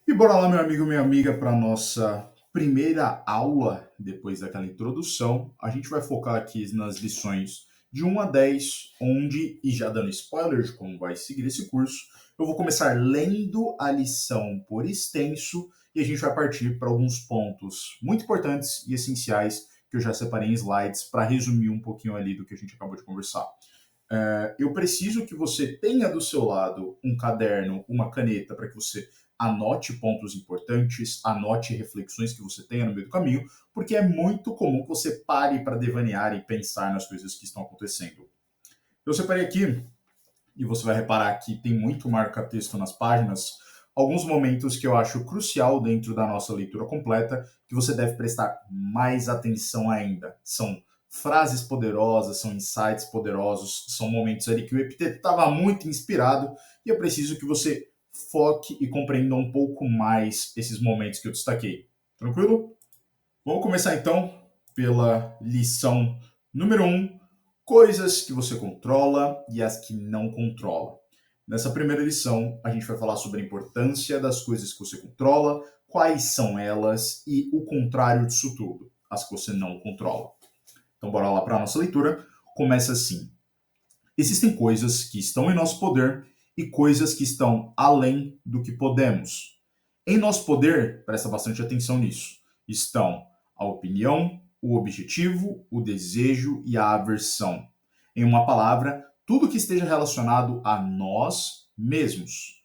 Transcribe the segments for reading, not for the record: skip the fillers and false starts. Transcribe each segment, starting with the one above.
E bora lá, meu amigo, minha amiga, para a nossa primeira aula, depois daquela introdução. A gente vai focar aqui nas lições de 1 a 10, onde, e já dando spoiler de como vai seguir esse curso, eu vou começar lendo a lição por extenso e a gente vai partir para alguns pontos muito importantes e essenciais que eu já separei em slides para resumir um pouquinho ali do que a gente acabou de conversar. Eu preciso que você tenha do seu lado um caderno, uma caneta, para que você anote pontos importantes, anote reflexões que você tenha no meio do caminho, porque é muito comum que você pare para devanear e pensar nas coisas que estão acontecendo. Eu separei aqui, e você vai reparar que tem muito marca-texto nas páginas, alguns momentos que eu acho crucial dentro da nossa leitura completa, que você deve prestar mais atenção ainda. São frases poderosas, são insights poderosos, são momentos ali que o epiteto estava muito inspirado e eu preciso que você foque e compreenda um pouco mais esses momentos que eu destaquei. Tranquilo? Vamos começar então pela lição número 1, coisas que você controla e as que não controla. Nessa primeira lição, a gente vai falar sobre a importância das coisas que você controla, quais são elas e o contrário disso tudo, as que você não controla. Então, bora lá para a nossa leitura. Começa assim: existem coisas que estão em nosso poder e coisas que estão além do que podemos. Em nosso poder, presta bastante atenção nisso, estão a opinião, o objetivo, o desejo e a aversão. Em uma palavra, tudo que esteja relacionado a nós mesmos.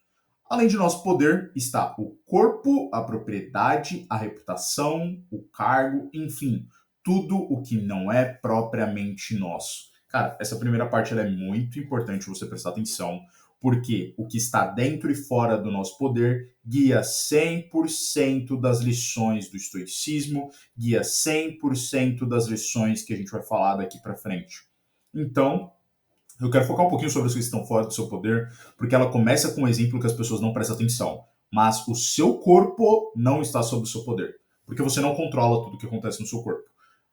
Além de nosso poder, está o corpo, a propriedade, a reputação, o cargo, enfim, tudo o que não é propriamente nosso. Cara, essa primeira parte ela é muito importante você prestar atenção, porque o que está dentro e fora do nosso poder guia 100% das lições do estoicismo, guia 100% das lições que a gente vai falar daqui para frente. Então, eu quero focar um pouquinho sobre as coisas que estão fora do seu poder, porque ela começa com um exemplo que as pessoas não prestam atenção. Mas o seu corpo não está sob o seu poder, porque você não controla tudo o que acontece no seu corpo.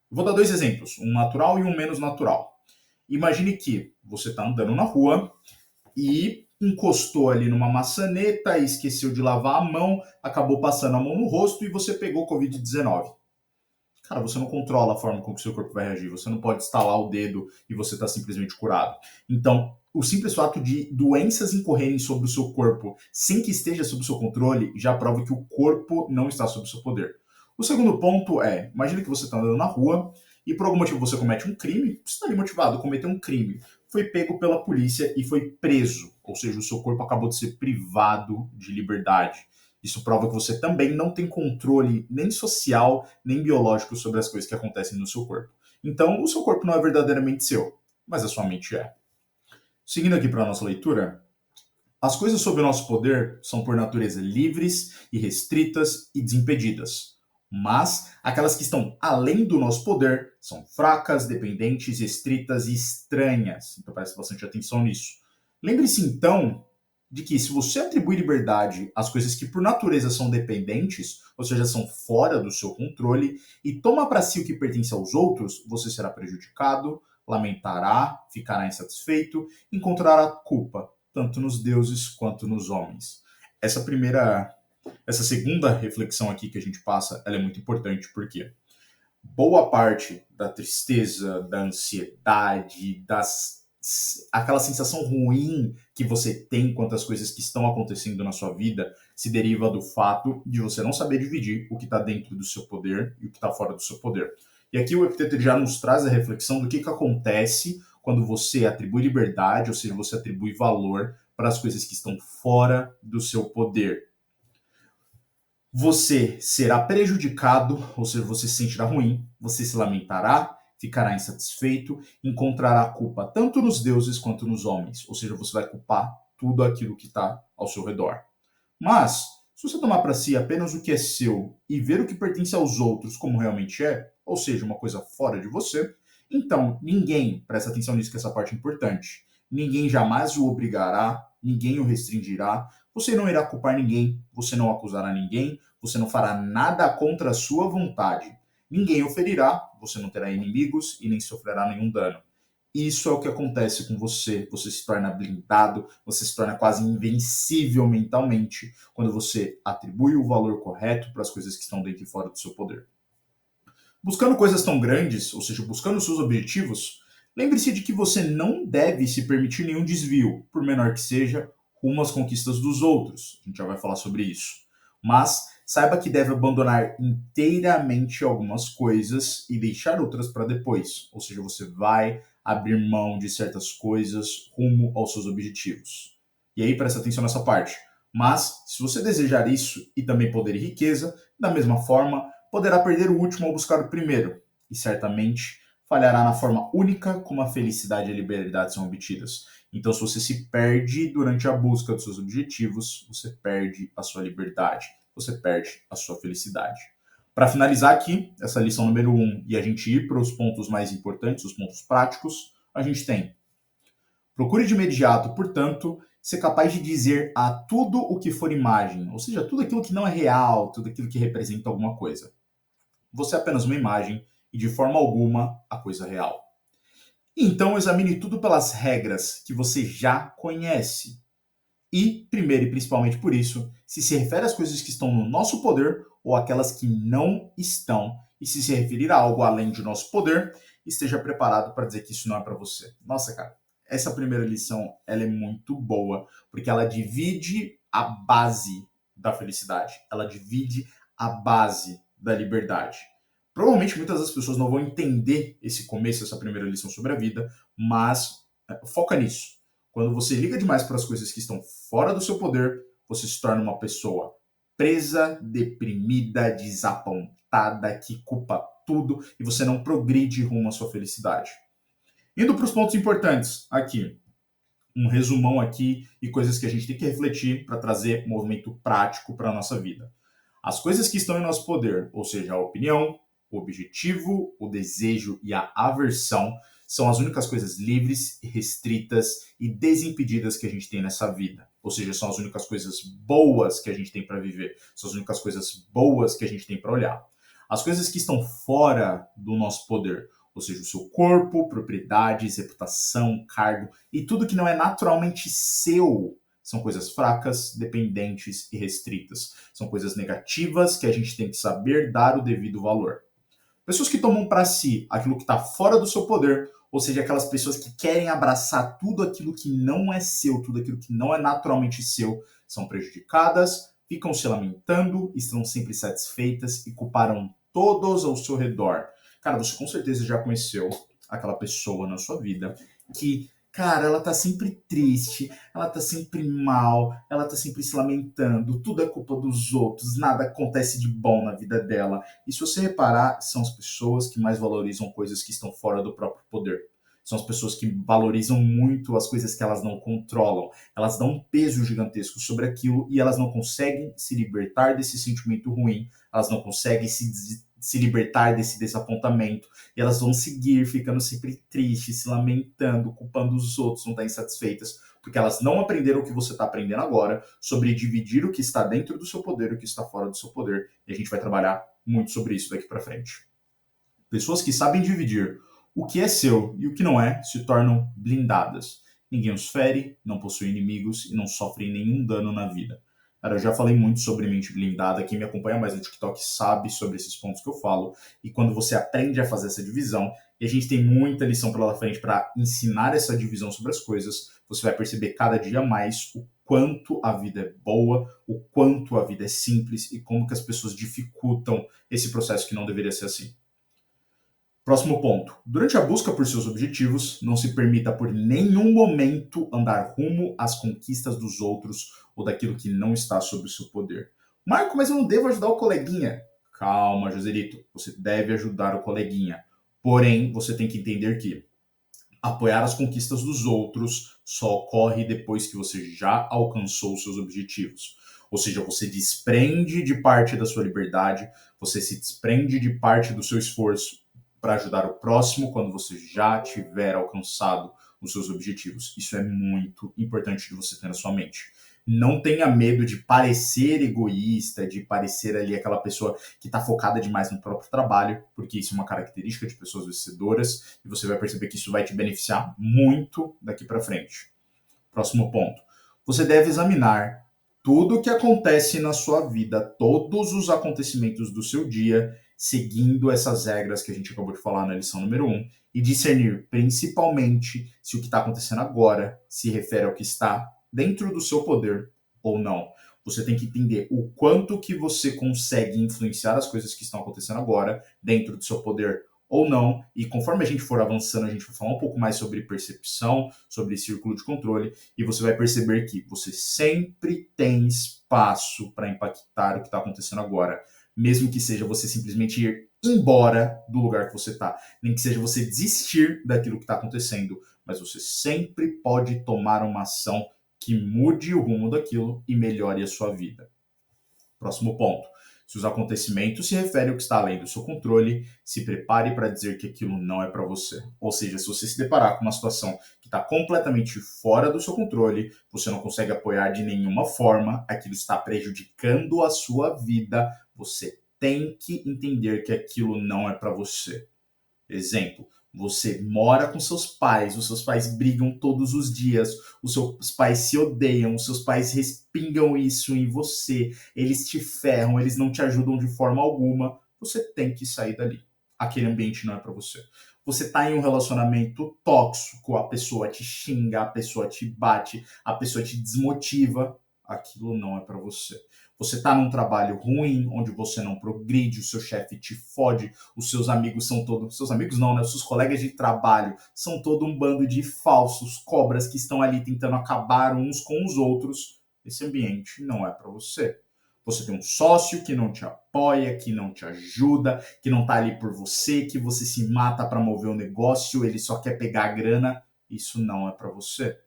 Eu vou dar dois exemplos, um natural e um menos natural. Imagine que você está andando na rua e encostou ali numa maçaneta, esqueceu de lavar a mão, acabou passando a mão no rosto e você pegou Covid-19. Cara, você não controla a forma como o seu corpo vai reagir. Você não pode estalar o dedo e você está simplesmente curado. Então, o simples fato de doenças incorrerem sobre o seu corpo sem que esteja sob o seu controle já prova que o corpo não está sob o seu poder. O segundo ponto é, imagine que você está andando na rua e por algum motivo você comete um crime, você está ali motivado a cometer um crime, foi pego pela polícia e foi preso, ou seja, o seu corpo acabou de ser privado de liberdade. Isso prova que você também não tem controle nem social, nem biológico sobre as coisas que acontecem no seu corpo. Então, o seu corpo não é verdadeiramente seu, mas a sua mente é. Seguindo aqui para a nossa leitura, as coisas sob o nosso poder são por natureza livres, irrestritas e desimpedidas. Mas aquelas que estão além do nosso poder são fracas, dependentes, restritas e estranhas. Então preste bastante atenção nisso. Lembre-se então de que se você atribui liberdade às coisas que por natureza são dependentes, ou seja, são fora do seu controle, e toma para si o que pertence aos outros, você será prejudicado, lamentará, ficará insatisfeito, encontrará culpa, tanto nos deuses quanto nos homens. Essa segunda reflexão aqui que a gente passa, ela é muito importante porque boa parte da tristeza, da ansiedade, aquela sensação ruim que você tem quanto às coisas que estão acontecendo na sua vida se deriva do fato de você não saber dividir o que está dentro do seu poder e o que está fora do seu poder. E aqui o Epiteto já nos traz a reflexão do que acontece quando você atribui liberdade, ou seja, você atribui valor para as coisas que estão fora do seu poder. Você será prejudicado, ou seja, você se sentirá ruim, você se lamentará, ficará insatisfeito, encontrará a culpa tanto nos deuses quanto nos homens, ou seja, você vai culpar tudo aquilo que está ao seu redor. Mas, se você tomar para si apenas o que é seu e ver o que pertence aos outros como realmente é, ou seja, uma coisa fora de você, então ninguém, presta atenção nisso que essa parte é importante, ninguém jamais o obrigará, ninguém o restringirá, você não irá culpar ninguém, você não acusará ninguém, você não fará nada contra a sua vontade. Ninguém o ferirá, você não terá inimigos e nem sofrerá nenhum dano. isso é o que acontece com você. Você se torna blindado, você se torna quase invencível mentalmente quando você atribui o valor correto para as coisas que estão dentro e fora do seu poder. Buscando coisas tão grandes, ou seja, buscando os seus objetivos, lembre-se de que você não deve se permitir nenhum desvio, por menor que seja, rumo às conquistas dos outros. A gente já vai falar sobre isso. Mas saiba que deve abandonar inteiramente algumas coisas e deixar outras para depois. Ou seja, você vai abrir mão de certas coisas rumo aos seus objetivos. E aí presta atenção nessa parte. Mas, se você desejar isso e também poder e riqueza, da mesma forma, poderá perder o último ao buscar o primeiro, e certamente falhará na forma única como a felicidade e a liberdade são obtidas. Então, se você se perde durante a busca dos seus objetivos, você perde a sua liberdade, você perde a sua felicidade. Para finalizar aqui, essa lição número 1, e a gente ir para os pontos mais importantes, os pontos práticos, a gente tem: procure de imediato, portanto, ser capaz de dizer a tudo o que for imagem, ou seja, tudo aquilo que não é real, tudo aquilo que representa alguma coisa. Você é apenas uma imagem e de forma alguma a coisa real. Então examine tudo pelas regras que você já conhece. E, primeiro e principalmente por isso, se refere às coisas que estão no nosso poder ou aquelas que não estão. E se referir a algo além de nosso poder, esteja preparado para dizer que isso não é para você. Nossa, cara, essa primeira lição ela é muito boa, porque ela divide a base da felicidade. Ela divide a base da liberdade. Provavelmente muitas das pessoas não vão entender esse começo, essa primeira lição sobre a vida, mas foca nisso. Quando você liga demais para as coisas que estão fora do seu poder, você se torna uma pessoa presa, deprimida, desapontada, que culpa tudo e você não progride rumo à sua felicidade. Indo para os pontos importantes aqui, um resumão aqui e coisas que a gente tem que refletir para trazer movimento prático para a nossa vida. As coisas que estão em nosso poder, ou seja, a opinião, o objetivo, o desejo e a aversão, são as únicas coisas livres, restritas e desimpedidas que a gente tem nessa vida. Ou seja, são as únicas coisas boas que a gente tem para viver, são as únicas coisas boas que a gente tem para olhar. As coisas que estão fora do nosso poder, ou seja, o seu corpo, propriedades, reputação, cargo e tudo que não é naturalmente seu, são coisas fracas, dependentes e restritas. São coisas negativas que a gente tem que saber dar o devido valor. Pessoas que tomam para si aquilo que está fora do seu poder, ou seja, aquelas pessoas que querem abraçar tudo aquilo que não é seu, tudo aquilo que não é naturalmente seu, são prejudicadas, ficam se lamentando, estão sempre satisfeitas e culparão todos ao seu redor. Cara, você com certeza já conheceu aquela pessoa na sua vida que, cara, ela tá sempre triste, ela tá sempre mal, ela tá sempre se lamentando, tudo é culpa dos outros, nada acontece de bom na vida dela. E se você reparar, são as pessoas que mais valorizam coisas que estão fora do próprio poder. São as pessoas que valorizam muito as coisas que elas não controlam. Elas dão um peso gigantesco sobre aquilo e elas não conseguem se libertar desse sentimento ruim. Elas não conseguem se libertar desse desapontamento. E elas vão seguir ficando sempre tristes, se lamentando, culpando os outros, não estar insatisfeitas, porque elas não aprenderam o que você está aprendendo agora sobre dividir o que está dentro do seu poder e o que está fora do seu poder. E a gente vai trabalhar muito sobre isso daqui para frente. Pessoas que sabem dividir o que é seu e o que não é se tornam blindadas. Ninguém os fere, não possuem inimigos e não sofrem nenhum dano na vida. Cara, eu já falei muito sobre mente blindada. Quem me acompanha mais no TikTok sabe sobre esses pontos que eu falo. E quando você aprende a fazer essa divisão, e a gente tem muita lição pela frente para ensinar essa divisão sobre as coisas, você vai perceber cada dia mais o quanto a vida é boa, o quanto a vida é simples e como que as pessoas dificultam esse processo que não deveria ser assim. Próximo ponto. Durante a busca por seus objetivos, não se permita por nenhum momento andar rumo às conquistas dos outros ou daquilo que não está sob o seu poder. Marco, mas eu não devo ajudar o coleguinha. Calma, Joselito. Você deve ajudar o coleguinha. Porém, você tem que entender que apoiar as conquistas dos outros só ocorre depois que você já alcançou os seus objetivos. Ou seja, você desprende de parte da sua liberdade, você se desprende de parte do seu esforço para ajudar o próximo quando você já tiver alcançado os seus objetivos. Isso é muito importante de você ter na sua mente. Não tenha medo de parecer egoísta, de parecer ali aquela pessoa que está focada demais no próprio trabalho, porque isso é uma característica de pessoas vencedoras e você vai perceber que isso vai te beneficiar muito daqui para frente. Próximo ponto. Você deve examinar tudo o que acontece na sua vida, todos os acontecimentos do seu dia, seguindo essas regras que a gente acabou de falar na lição número 1, e discernir principalmente se o que está acontecendo agora se refere ao que está dentro do seu poder ou não. Você tem que entender o quanto que você consegue influenciar as coisas que estão acontecendo agora dentro do seu poder ou não, e conforme a gente for avançando, a gente vai falar um pouco mais sobre percepção, sobre círculo de controle, e você vai perceber que você sempre tem espaço para impactar o que está acontecendo agora, mesmo que seja você simplesmente ir embora do lugar que você está, nem que seja você desistir daquilo que está acontecendo, mas você sempre pode tomar uma ação que mude o rumo daquilo e melhore a sua vida. Próximo ponto. Se os acontecimentos se referem ao que está além do seu controle, se prepare para dizer que aquilo não é para você. Ou seja, se você se deparar com uma situação que está completamente fora do seu controle, você não consegue apoiar de nenhuma forma, aquilo está prejudicando a sua vida, você tem que entender que aquilo não é para você. Exemplo, você mora com seus pais, os seus pais brigam todos os dias, os seus pais se odeiam, os seus pais respingam isso em você, eles te ferram, eles não te ajudam de forma alguma. Você tem que sair dali. Aquele ambiente não é para você. Você tá em um relacionamento tóxico, a pessoa te xinga, a pessoa te bate, a pessoa te desmotiva. Aquilo não é para você. Você tá num trabalho ruim, onde você não progride, o seu chefe te fode, os seus amigos são todos. Seus amigos não, né? Os seus colegas de trabalho são todo um bando de falsos cobras que estão ali tentando acabar uns com os outros. Esse ambiente não é para você. Você tem um sócio que não te apoia, que não te ajuda, que não tá ali por você, que você se mata para mover o negócio, ele só quer pegar a grana. Isso não é para você.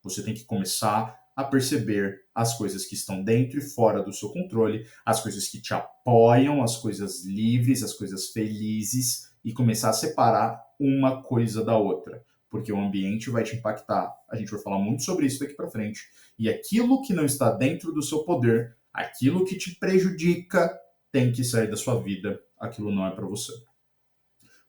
Você tem que começar a perceber as coisas que estão dentro e fora do seu controle, as coisas que te apoiam, as coisas livres, as coisas felizes, e começar a separar uma coisa da outra, porque o ambiente vai te impactar. A gente vai falar muito sobre isso daqui para frente. E aquilo que não está dentro do seu poder, aquilo que te prejudica, tem que sair da sua vida. Aquilo não é para você.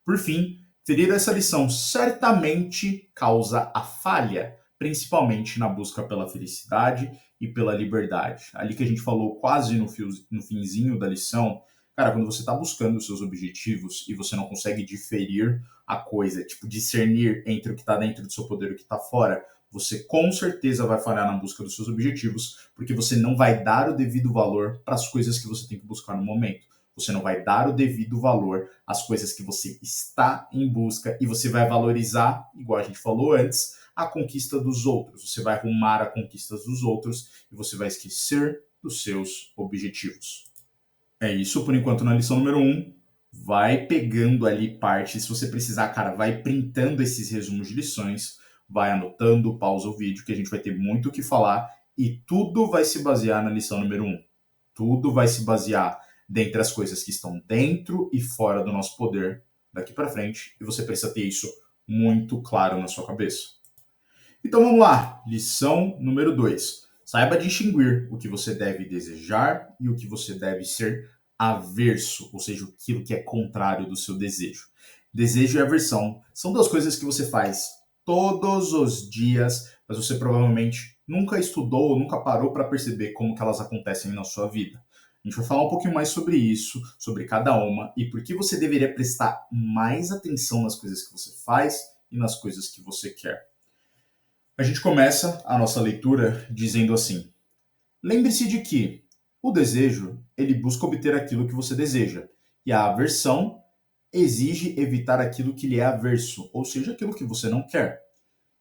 Por fim, ferir essa lição certamente causa a falha, principalmente na busca pela felicidade e pela liberdade. Ali que a gente falou quase no finzinho da lição, cara, quando você está buscando os seus objetivos e você não consegue diferir a coisa, tipo, discernir entre o que está dentro do seu poder e o que está fora, você com certeza vai falhar na busca dos seus objetivos, porque você não vai dar o devido valor para as coisas que você tem que buscar no momento. Você não vai dar o devido valor às coisas que você está em busca e você vai valorizar, igual a gente falou antes, a conquista dos outros. Você vai arrumar a conquista dos outros e você vai esquecer dos seus objetivos. É isso por enquanto na lição número 1. Vai pegando ali partes. Se você precisar, cara, vai printando esses resumos de lições, vai anotando, pausa o vídeo, que a gente vai ter muito o que falar e tudo vai se basear na lição número 1. Tudo vai se basear dentre as coisas que estão dentro e fora do nosso poder daqui para frente, e você precisa ter isso muito claro na sua cabeça. Então vamos lá, lição número 2. Saiba distinguir o que você deve desejar e o que você deve ser averso, ou seja, aquilo que é contrário do seu desejo. Desejo e aversão são duas coisas que você faz todos os dias, mas você provavelmente nunca estudou ou nunca parou para perceber como que elas acontecem na sua vida. A gente vai falar um pouquinho mais sobre isso, sobre cada uma e por que você deveria prestar mais atenção nas coisas que você faz e nas coisas que você quer. A gente começa a nossa leitura dizendo assim: lembre-se de que o desejo, ele busca obter aquilo que você deseja, e a aversão exige evitar aquilo que lhe é averso, ou seja, aquilo que você não quer.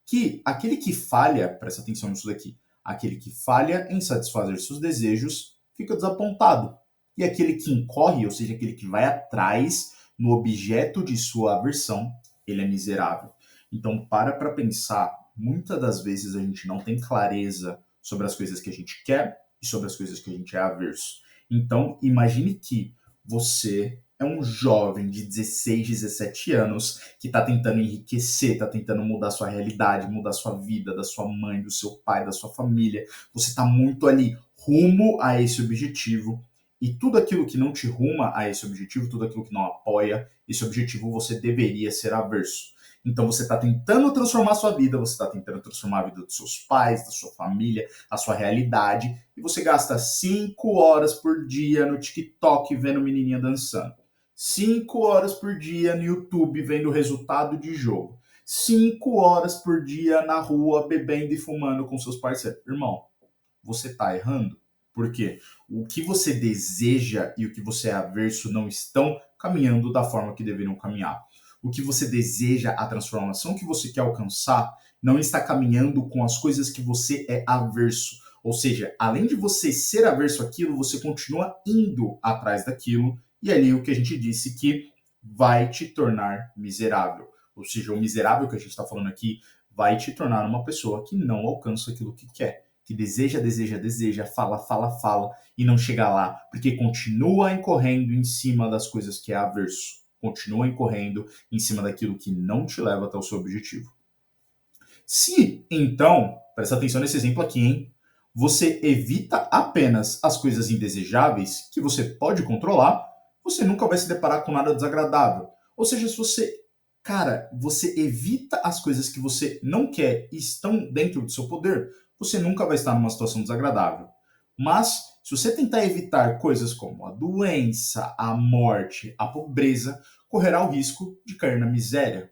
Que aquele que falha, presta atenção nisso daqui, aquele que falha em satisfazer seus desejos fica desapontado. E aquele que incorre, ou seja, aquele que vai atrás no objeto de sua aversão, ele é miserável. Então, para pensar, muitas das vezes a gente não tem clareza sobre as coisas que a gente quer e sobre as coisas que a gente é averso. Então, imagine que você é um jovem de 16, 17 anos que está tentando enriquecer, está tentando mudar sua realidade, mudar sua vida, da sua mãe, do seu pai, da sua família. Você está muito ali rumo a esse objetivo. E tudo aquilo que não te ruma a esse objetivo, tudo aquilo que não apoia esse objetivo, você deveria ser averso. Então você está tentando transformar a sua vida, você está tentando transformar a vida dos seus pais, da sua família, a sua realidade, e você gasta 5 horas por dia no TikTok vendo menininha dançando. 5 horas por dia no YouTube vendo o resultado de jogo. 5 horas por dia na rua bebendo e fumando com seus parceiros. Irmão, você está errando. Por quê? O que você deseja e o que você é averso não estão caminhando da forma que deveriam caminhar. O que você deseja, a transformação que você quer alcançar, não está caminhando com as coisas que você é averso. Ou seja, além de você ser averso àquilo, você continua indo atrás daquilo, e ali o que a gente disse que vai te tornar miserável. Ou seja, o miserável que a gente está falando aqui vai te tornar uma pessoa que não alcança aquilo que quer, que deseja, deseja, deseja, fala, fala, fala e não chega lá, porque continua incorrendo em cima das coisas que é averso, continua incorrendo em cima daquilo que não te leva até o seu objetivo. Se, então, presta atenção nesse exemplo aqui, hein? Você evita apenas as coisas indesejáveis que você pode controlar, você nunca vai se deparar com nada desagradável. Ou seja, se você, cara, você evita as coisas que você não quer e estão dentro do seu poder, você nunca vai estar numa situação desagradável. Mas, se você tentar evitar coisas como a doença, a morte, a pobreza, correrá o risco de cair na miséria.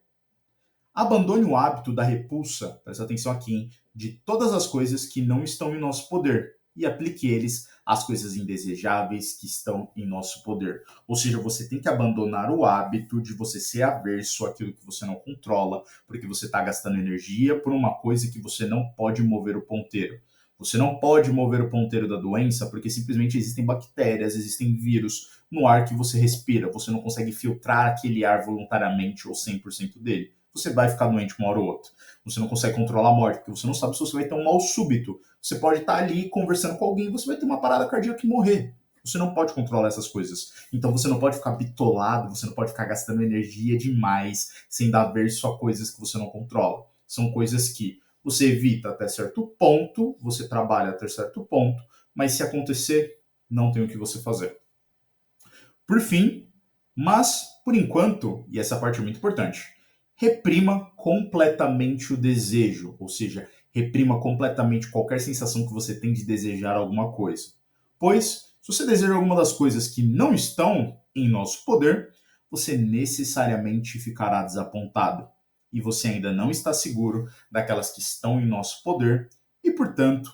Abandone o hábito da repulsa, presta atenção aqui, hein, de todas as coisas que não estão em nosso poder e aplique eles às coisas indesejáveis que estão em nosso poder. Ou seja, você tem que abandonar o hábito de você ser averso àquilo que você não controla, porque você está gastando energia por uma coisa que você não pode mover o ponteiro. Você não pode mover o ponteiro da doença porque simplesmente existem bactérias, existem vírus no ar que você respira. Você não consegue filtrar aquele ar voluntariamente ou 100% dele. Você vai ficar doente uma hora ou outra. Você não consegue controlar a morte, porque você não sabe se você vai ter um mal súbito. Você pode estar ali conversando com alguém e você vai ter uma parada cardíaca e morrer. Você não pode controlar essas coisas. Então você não pode ficar bitolado, você não pode ficar gastando energia demais sem dar verso a coisas que você não controla. São coisas que você evita até certo ponto, você trabalha até certo ponto, mas se acontecer, não tem o que você fazer. Por fim, mas por enquanto, e essa parte é muito importante, reprima completamente o desejo, ou seja, reprima completamente qualquer sensação que você tem de desejar alguma coisa. Pois, se você deseja alguma das coisas que não estão em nosso poder, você necessariamente ficará desapontado. E você ainda não está seguro daquelas que estão em nosso poder e, portanto,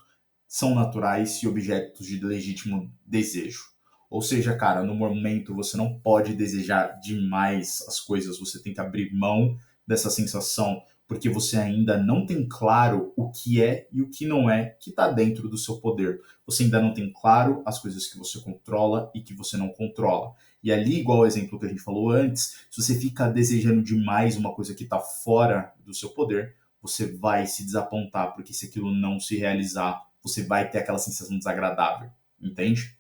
são naturais e objetos de legítimo desejo. Ou seja, cara, no momento você não pode desejar demais as coisas, você tem que abrir mão dessa sensação, porque você ainda não tem claro o que é e o que não é que está dentro do seu poder. Você ainda não tem claro as coisas que você controla e que você não controla. E ali, igual o exemplo que a gente falou antes, se você fica desejando demais uma coisa que está fora do seu poder, você vai se desapontar, porque se aquilo não se realizar, você vai ter aquela sensação desagradável, entende?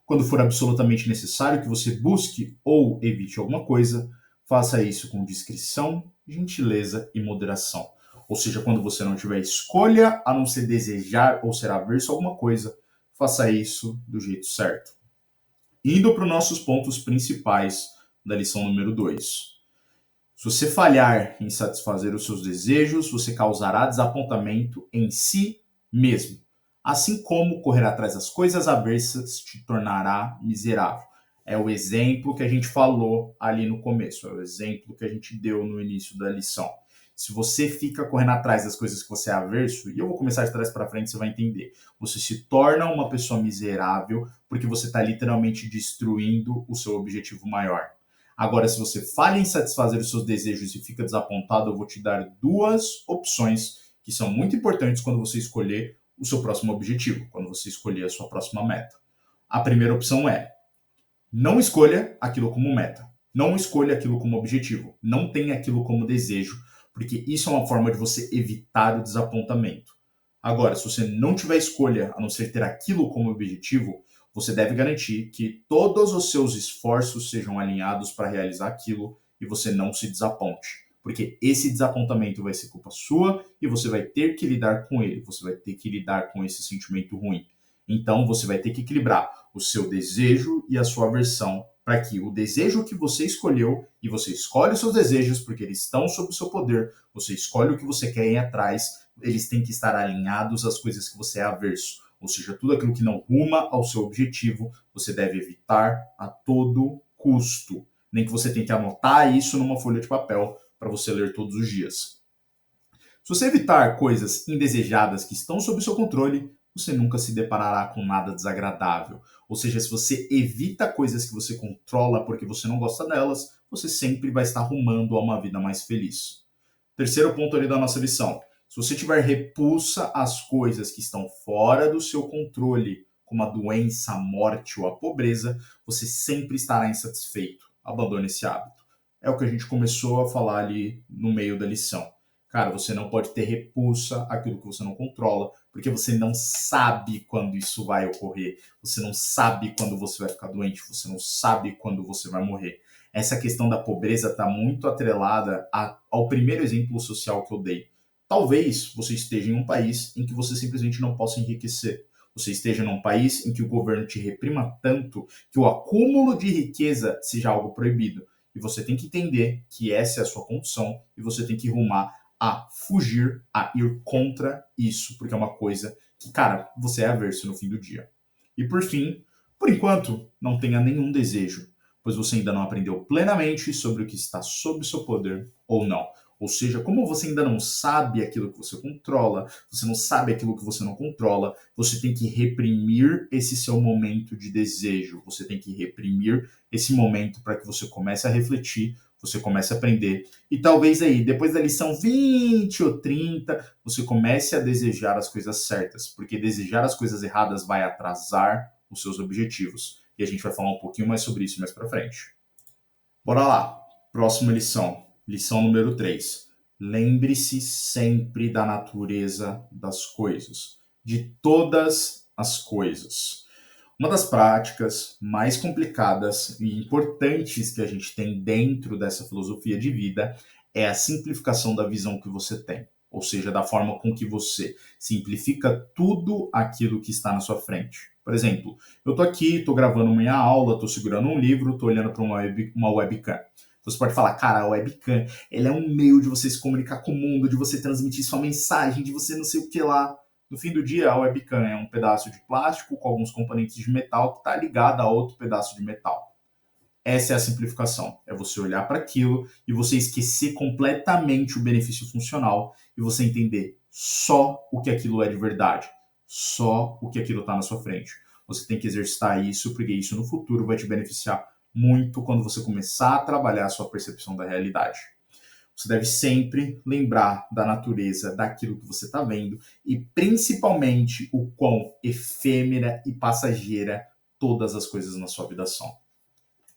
Quando for absolutamente necessário que você busque ou evite alguma coisa, faça isso com discrição, gentileza e moderação. Ou seja, quando você não tiver escolha a não ser desejar ou ser averso a alguma coisa, faça isso do jeito certo. Indo para os nossos pontos principais da lição número 2. Se você falhar em satisfazer os seus desejos, você causará desapontamento em si mesmo. Assim como correr atrás das coisas aversas te tornará miserável. É o exemplo que a gente falou ali no começo, é o exemplo que a gente deu no início da lição. Se você fica correndo atrás das coisas que você é averso, e eu vou começar de trás para frente, você vai entender. Você se torna uma pessoa miserável porque você está literalmente destruindo o seu objetivo maior. Agora, se você falha em satisfazer os seus desejos e fica desapontado, eu vou te dar duas opções que são muito importantes quando você escolher o seu próximo objetivo, quando você escolher a sua próxima meta. A primeira opção é: não escolha aquilo como meta. Não escolha aquilo como objetivo. Não tenha aquilo como desejo, porque isso é uma forma de você evitar o desapontamento. Agora, se você não tiver escolha a não ser ter aquilo como objetivo, você deve garantir que todos os seus esforços sejam alinhados para realizar aquilo e você não se desaponte. Porque esse desapontamento vai ser culpa sua e você vai ter que lidar com ele, você vai ter que lidar com esse sentimento ruim. Então você vai ter que equilibrar o seu desejo e a sua aversão para que o desejo que você escolheu, e você escolhe os seus desejos porque eles estão sob o seu poder, você escolhe o que você quer ir atrás, eles têm que estar alinhados às coisas que você é averso. Ou seja, tudo aquilo que não ruma ao seu objetivo, você deve evitar a todo custo. Nem que você tenha que anotar isso numa folha de papel para você ler todos os dias. Se você evitar coisas indesejadas que estão sob o seu controle, você nunca se deparará com nada desagradável. Ou seja, se você evita coisas que você controla porque você não gosta delas, você sempre vai estar rumando a uma vida mais feliz. Terceiro ponto ali da nossa lição. Se você tiver repulsa às coisas que estão fora do seu controle, como a doença, a morte ou a pobreza, você sempre estará insatisfeito. Abandone esse hábito. É o que a gente começou a falar ali no meio da lição. Cara, você não pode ter repulsa àquilo que você não controla, porque você não sabe quando isso vai ocorrer. Você não sabe quando você vai ficar doente, você não sabe quando você vai morrer. Essa questão da pobreza está muito atrelada ao primeiro exemplo social que eu dei. Talvez você esteja em um país em que você simplesmente não possa enriquecer. Você esteja num país em que o governo te reprima tanto que o acúmulo de riqueza seja algo proibido. E você tem que entender que essa é a sua condição e você tem que rumar a fugir, a ir contra isso, porque é uma coisa que, cara, você é averso no fim do dia. E por fim, por enquanto, não tenha nenhum desejo, pois você ainda não aprendeu plenamente sobre o que está sob seu poder ou não. Ou seja, como você ainda não sabe aquilo que você controla, você não sabe aquilo que você não controla, você tem que reprimir esse seu momento de desejo, você tem que reprimir esse momento para que você comece a refletir, você comece a aprender, e talvez aí, depois da lição 20 ou 30, você comece a desejar as coisas certas, porque desejar as coisas erradas vai atrasar os seus objetivos. E a gente vai falar um pouquinho mais sobre isso mais para frente. Bora lá. Próxima lição. Lição número 3. Lembre-se sempre da natureza das coisas. De todas as coisas. Uma das práticas mais complicadas e importantes que a gente tem dentro dessa filosofia de vida é a simplificação da visão que você tem. Ou seja, da forma com que você simplifica tudo aquilo que está na sua frente. Por exemplo, eu estou aqui, estou gravando minha aula, estou segurando um livro, estou olhando para uma webcam. Você pode falar, cara, a webcam ela é um meio de você se comunicar com o mundo, de você transmitir sua mensagem, de você não sei o que lá. No fim do dia, a webcam é um pedaço de plástico com alguns componentes de metal que está ligado a outro pedaço de metal. Essa é a simplificação. É você olhar para aquilo e você esquecer completamente o benefício funcional e você entender só o que aquilo é de verdade. Só o que aquilo está na sua frente. Você tem que exercitar isso, porque isso no futuro vai te beneficiar muito quando você começar a trabalhar a sua percepção da realidade. Você deve sempre lembrar da natureza daquilo que você está vendo e principalmente o quão efêmera e passageira todas as coisas na sua vida são.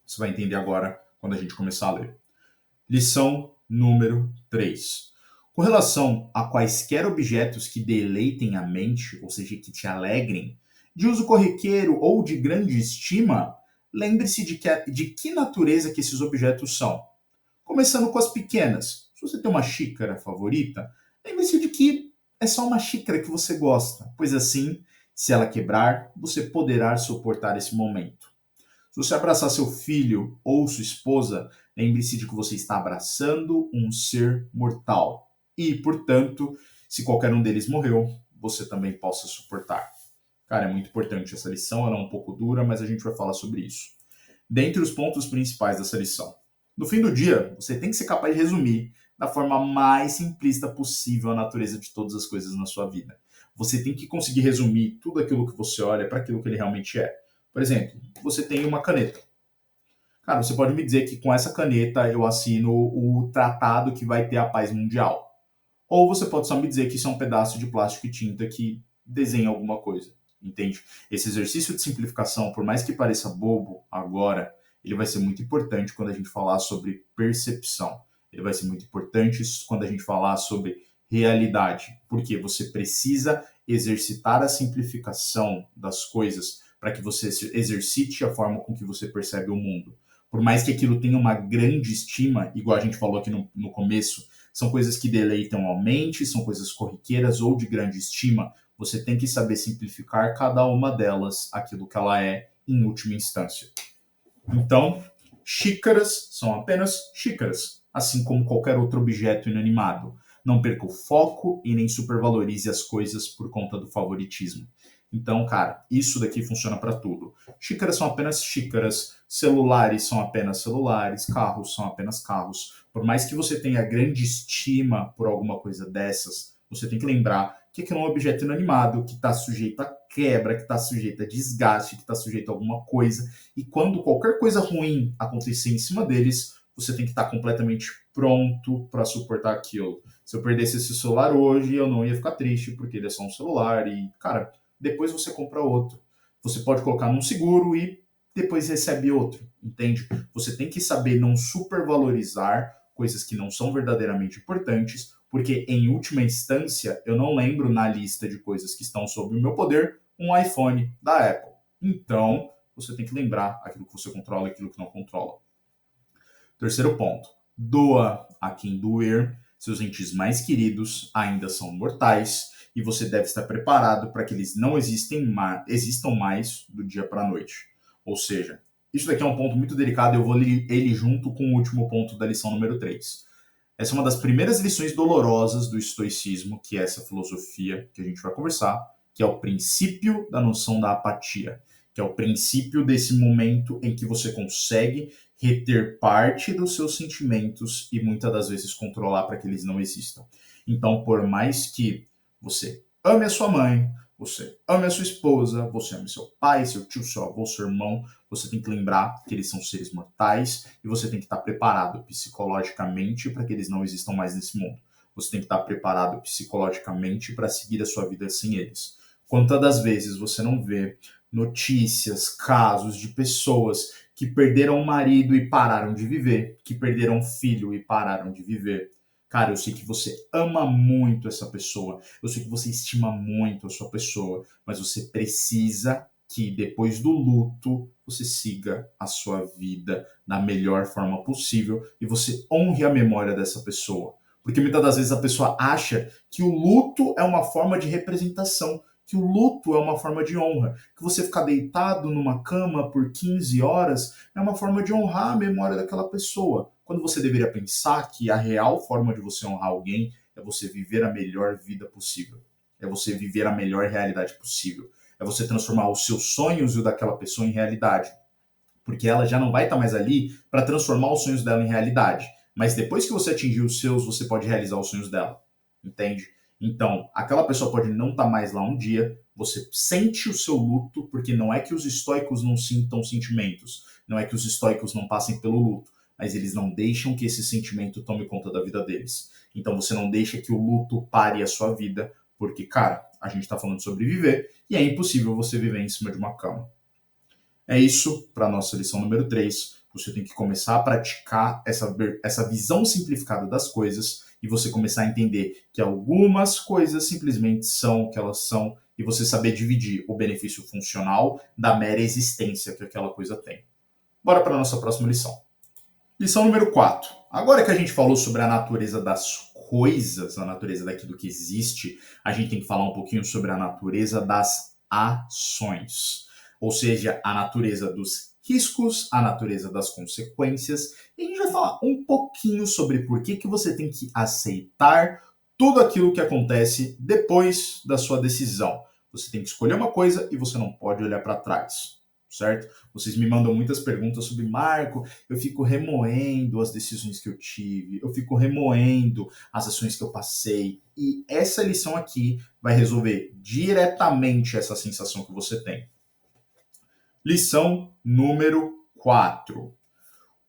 Você vai entender agora quando a gente começar a ler. Lição número 3. Com relação a quaisquer objetos que deleitem a mente, ou seja, que te alegrem, de uso corriqueiro ou de grande estima, lembre-se de que natureza que esses objetos são. Começando com as pequenas. Se você tem uma xícara favorita, lembre-se de que é só uma xícara que você gosta, pois assim, se ela quebrar, você poderá suportar esse momento. Se você abraçar seu filho ou sua esposa, lembre-se de que você está abraçando um ser mortal. E, portanto, se qualquer um deles morreu, você também possa suportar. Cara, é muito importante essa lição, ela é um pouco dura, mas a gente vai falar sobre isso. Dentre os pontos principais dessa lição. No fim do dia, você tem que ser capaz de resumir da forma mais simplista possível a natureza de todas as coisas na sua vida. Você tem que conseguir resumir tudo aquilo que você olha para aquilo que ele realmente é. Por exemplo, você tem uma caneta. Cara, você pode me dizer que com essa caneta eu assino o tratado que vai ter a paz mundial. Ou você pode só me dizer que isso é um pedaço de plástico e tinta que desenha alguma coisa. Entende? Esse exercício de simplificação, por mais que pareça bobo agora, ele vai ser muito importante quando a gente falar sobre percepção. Ele vai ser muito importante quando a gente falar sobre realidade. Porque você precisa exercitar a simplificação das coisas para que você exercite a forma com que você percebe o mundo. Por mais que aquilo tenha uma grande estima, igual a gente falou aqui no começo, são coisas que deleitam a mente, são coisas corriqueiras ou de grande estima, você tem que saber simplificar cada uma delas aquilo que ela é em última instância. Então, xícaras são apenas xícaras, assim como qualquer outro objeto inanimado. Não perca o foco e nem supervalorize as coisas por conta do favoritismo. Então, cara, isso daqui funciona para tudo. Xícaras são apenas xícaras, celulares são apenas celulares, carros são apenas carros. Por mais que você tenha grande estima por alguma coisa dessas, você tem que lembrar que aquilo é um objeto inanimado, que está sujeito a quebra, que está sujeito a desgaste, que está sujeito a alguma coisa. E quando qualquer coisa ruim acontecer em cima deles, você tem que estar completamente pronto para suportar aquilo. Se eu perdesse esse celular hoje, eu não ia ficar triste, porque ele é só um celular e, cara, depois você compra outro. Você pode colocar num seguro e depois recebe outro, entende? Você tem que saber não supervalorizar coisas que não são verdadeiramente importantes, porque em última instância, eu não lembro na lista de coisas que estão sob o meu poder um iPhone da Apple. Então, você tem que lembrar aquilo que você controla e aquilo que não controla. Terceiro ponto, doa a quem doer, seus entes mais queridos ainda são mortais e você deve estar preparado para que eles não existam mais do dia para a noite. Ou seja, isso daqui é um ponto muito delicado e eu vou ler ele junto com o último ponto da lição número 3. Essa é uma das primeiras lições dolorosas do estoicismo, que é essa filosofia que a gente vai conversar, que é o princípio da noção da apatia, que é o princípio desse momento em que você consegue reter parte dos seus sentimentos e muitas das vezes controlar para que eles não existam. Então, por mais que você ame a sua mãe, você ame a sua esposa, você ame seu pai, seu tio, seu avô, seu irmão, você tem que lembrar que eles são seres mortais e você tem que estar preparado psicologicamente para que eles não existam mais nesse mundo. Você tem que estar preparado psicologicamente para seguir a sua vida sem eles. Quantas das vezes você não vê notícias, casos de pessoas que perderam o marido e pararam de viver, que perderam o filho e pararam de viver. Cara, eu sei que você ama muito essa pessoa, eu sei que você estima muito a sua pessoa, mas você precisa que depois do luto você siga a sua vida da melhor forma possível e você honre a memória dessa pessoa. Porque muitas das vezes a pessoa acha que o luto é uma forma de representação, que o luto é uma forma de honra, que você ficar deitado numa cama por 15 horas é uma forma de honrar a memória daquela pessoa. Quando você deveria pensar que a real forma de você honrar alguém é você viver a melhor vida possível. É você viver a melhor realidade possível. É você transformar os seus sonhos e o daquela pessoa em realidade. Porque ela já não vai estar mais ali para transformar os sonhos dela em realidade. Mas depois que você atingir os seus, você pode realizar os sonhos dela. Entende? Então, aquela pessoa pode não estar mais lá um dia, você sente o seu luto, porque não é que os estoicos não sintam sentimentos, não é que os estoicos não passem pelo luto, mas eles não deixam que esse sentimento tome conta da vida deles. Então você não deixa que o luto pare a sua vida, porque, cara, a gente está falando sobre viver e é impossível você viver em cima de uma cama. É isso para a nossa lição número 3. Você tem que começar a praticar essa visão simplificada das coisas e você começar a entender que algumas coisas simplesmente são o que elas são e você saber dividir o benefício funcional da mera existência que aquela coisa tem. Bora para a nossa próxima lição. Lição número 4. Agora que a gente falou sobre a natureza das coisas, a natureza daquilo que existe, a gente tem que falar um pouquinho sobre a natureza das ações. Ou seja, a natureza dos riscos, a natureza das consequências. E a gente vai falar um pouquinho sobre por que você tem que aceitar tudo aquilo que acontece depois da sua decisão. Você tem que escolher uma coisa e você não pode olhar para trás, certo? Vocês me mandam muitas perguntas sobre Marco, eu fico remoendo as decisões que eu tive, eu fico remoendo as ações que eu passei. E essa lição aqui vai resolver diretamente essa sensação que você tem. Lição número 4.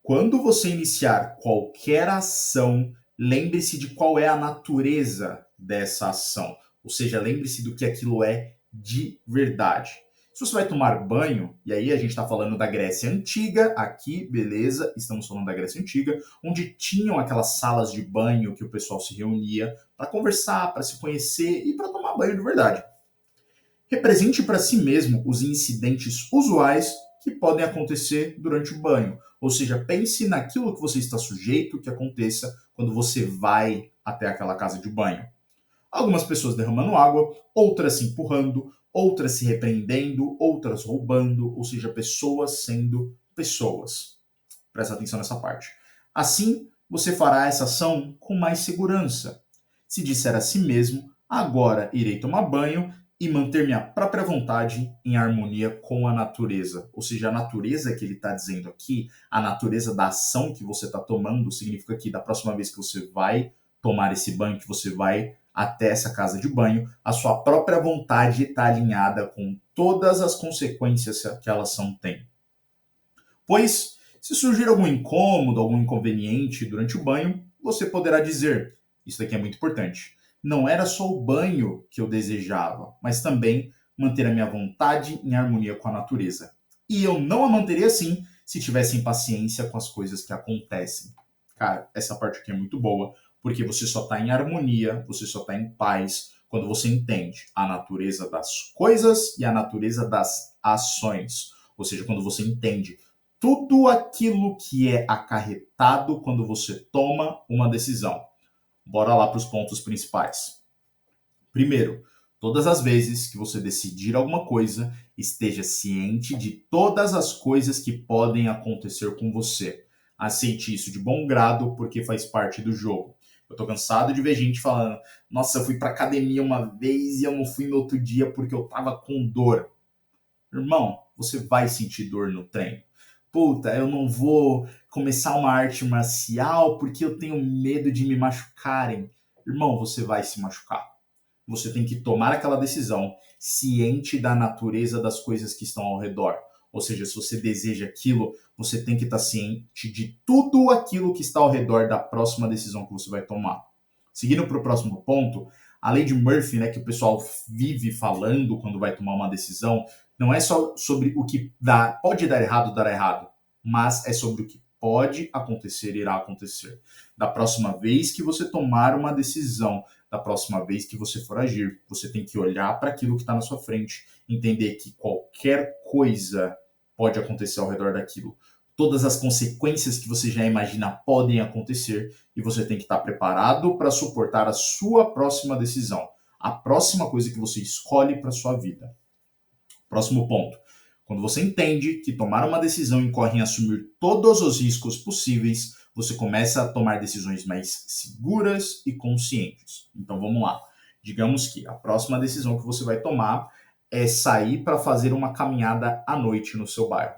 Quando você iniciar qualquer ação, lembre-se de qual é a natureza dessa ação. Ou seja, lembre-se do que aquilo é de verdade. Se você vai tomar banho, e aí a gente está falando da Grécia Antiga, aqui, beleza, estamos falando da Grécia Antiga, onde tinham aquelas salas de banho que o pessoal se reunia para conversar, para se conhecer e para tomar banho de verdade. Represente para si mesmo os incidentes usuais que podem acontecer durante o banho. Ou seja, pense naquilo que você está sujeito que aconteça quando você vai até aquela casa de banho. Algumas pessoas derramando água, outras se empurrando, outras se repreendendo, outras roubando, ou seja, pessoas sendo pessoas. Presta atenção nessa parte. Assim, você fará essa ação com mais segurança. Se disser a si mesmo, agora irei tomar banho e manter minha própria vontade em harmonia com a natureza. Ou seja, a natureza que ele está dizendo aqui, a natureza da ação que você está tomando, significa que da próxima vez que você vai tomar esse banho, que você vai até essa casa de banho, a sua própria vontade está alinhada com todas as consequências que aquela ação tem. Pois, se surgir algum incômodo, algum inconveniente durante o banho, você poderá dizer: isso daqui é muito importante. Não era só o banho que eu desejava, mas também manter a minha vontade em harmonia com a natureza. E eu não a manteria assim se tivesse impaciência com as coisas que acontecem. Cara, essa parte aqui é muito boa, porque você só está em harmonia, você só está em paz quando você entende a natureza das coisas e a natureza das ações. Ou seja, quando você entende tudo aquilo que é acarretado quando você toma uma decisão. Bora lá para os pontos principais. Primeiro, todas as vezes que você decidir alguma coisa, esteja ciente de todas as coisas que podem acontecer com você. Aceite isso de bom grado, porque faz parte do jogo. Eu tô cansado de ver gente falando: nossa, eu fui pra academia uma vez e eu não fui no outro dia porque eu tava com dor. Irmão, você vai sentir dor no treino. Puta, eu não vou começar uma arte marcial porque eu tenho medo de me machucarem. Irmão, você vai se machucar. Você tem que tomar aquela decisão ciente da natureza das coisas que estão ao redor. Ou seja, se você deseja aquilo, você tem que estar ciente de tudo aquilo que está ao redor da próxima decisão que você vai tomar. Seguindo para o próximo ponto, a lei de Murphy, né, que o pessoal vive falando quando vai tomar uma decisão, não é só sobre o que pode dar errado, mas é sobre o que pode acontecer, irá acontecer. Da próxima vez que você tomar uma decisão, da próxima vez que você for agir, você tem que olhar para aquilo que está na sua frente, entender que qualquer coisa pode acontecer ao redor daquilo. Todas as consequências que você já imagina podem acontecer e você tem que estar preparado para suportar a sua próxima decisão, a próxima coisa que você escolhe para sua vida. Próximo ponto. Quando você entende que tomar uma decisão incorre em assumir todos os riscos possíveis, você começa a tomar decisões mais seguras e conscientes. Então vamos lá. Digamos que a próxima decisão que você vai tomar é sair para fazer uma caminhada à noite no seu bairro.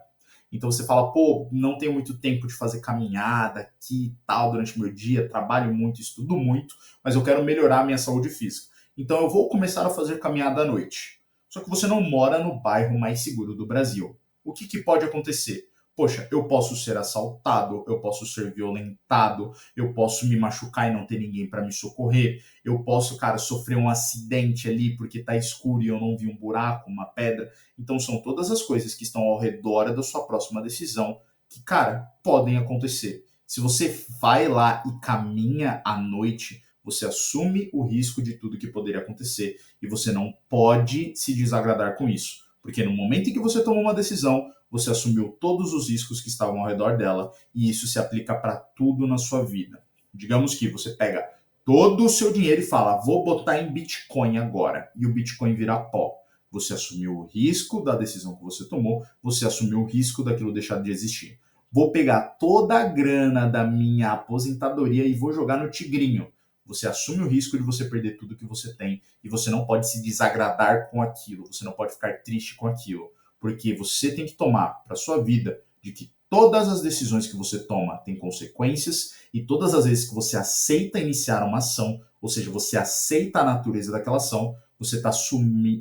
Então você fala: pô, não tenho muito tempo de fazer caminhada aqui e tal durante o meu dia, trabalho muito, estudo muito, mas eu quero melhorar a minha saúde física. Então eu vou começar a fazer caminhada à noite. Só que você não mora no bairro mais seguro do Brasil. O que pode acontecer? Poxa, eu posso ser assaltado, eu posso ser violentado, eu posso me machucar e não ter ninguém para me socorrer, eu posso, cara, sofrer um acidente ali porque tá escuro e eu não vi um buraco, uma pedra. Então são todas as coisas que estão ao redor da sua próxima decisão que, cara, podem acontecer. Se você vai lá e caminha à noite, você assume o risco de tudo que poderia acontecer e você não pode se desagradar com isso. Porque no momento em que você tomou uma decisão, você assumiu todos os riscos que estavam ao redor dela e isso se aplica para tudo na sua vida. Digamos que você pega todo o seu dinheiro e fala: vou botar em Bitcoin agora, e o Bitcoin virar pó. Você assumiu o risco da decisão que você tomou, você assumiu o risco daquilo deixar de existir. Vou pegar toda a grana da minha aposentadoria e vou jogar no Tigrinho. Você assume o risco de você perder tudo que você tem e você não pode se desagradar com aquilo, você não pode ficar triste com aquilo, porque você tem que tomar para sua vida de que todas as decisões que você toma têm consequências e todas as vezes que você aceita iniciar uma ação, ou seja, você aceita a natureza daquela ação, você está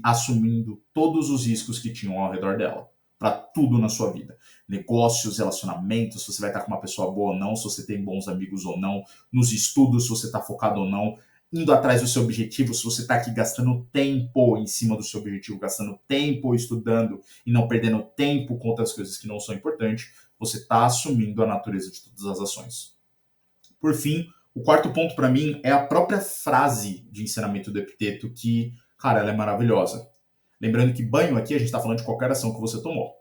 assumindo todos os riscos que tinham ao redor dela, para tudo na sua vida. Negócios, relacionamentos, se você vai estar com uma pessoa boa ou não, se você tem bons amigos ou não, nos estudos, se você está focado ou não, indo atrás do seu objetivo, se você está aqui gastando tempo em cima do seu objetivo, gastando tempo estudando e não perdendo tempo com outras coisas que não são importantes, você está assumindo a natureza de todas as ações. Por fim, o quarto ponto para mim é a própria frase de ensinamento do Epiteto que, cara, ela é maravilhosa. Lembrando que banho aqui a gente está falando de qualquer ação que você tomou.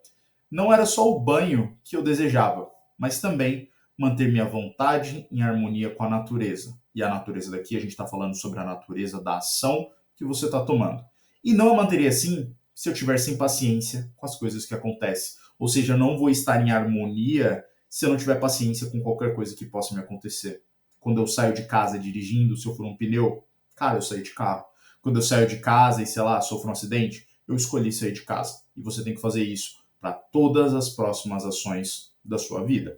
Não era só o banho que eu desejava, mas também manter minha vontade em harmonia com a natureza. E a natureza daqui, a gente está falando sobre a natureza da ação que você está tomando. E não a manteria assim se eu tivesse impaciência com as coisas que acontecem. Ou seja, eu não vou estar em harmonia se eu não tiver paciência com qualquer coisa que possa me acontecer. Quando eu saio de casa dirigindo, se eu for um pneu, cara, eu saí de carro. Quando eu saio de casa e, sei lá, sofro um acidente, eu escolhi sair de casa. E você tem que fazer isso para todas as próximas ações da sua vida.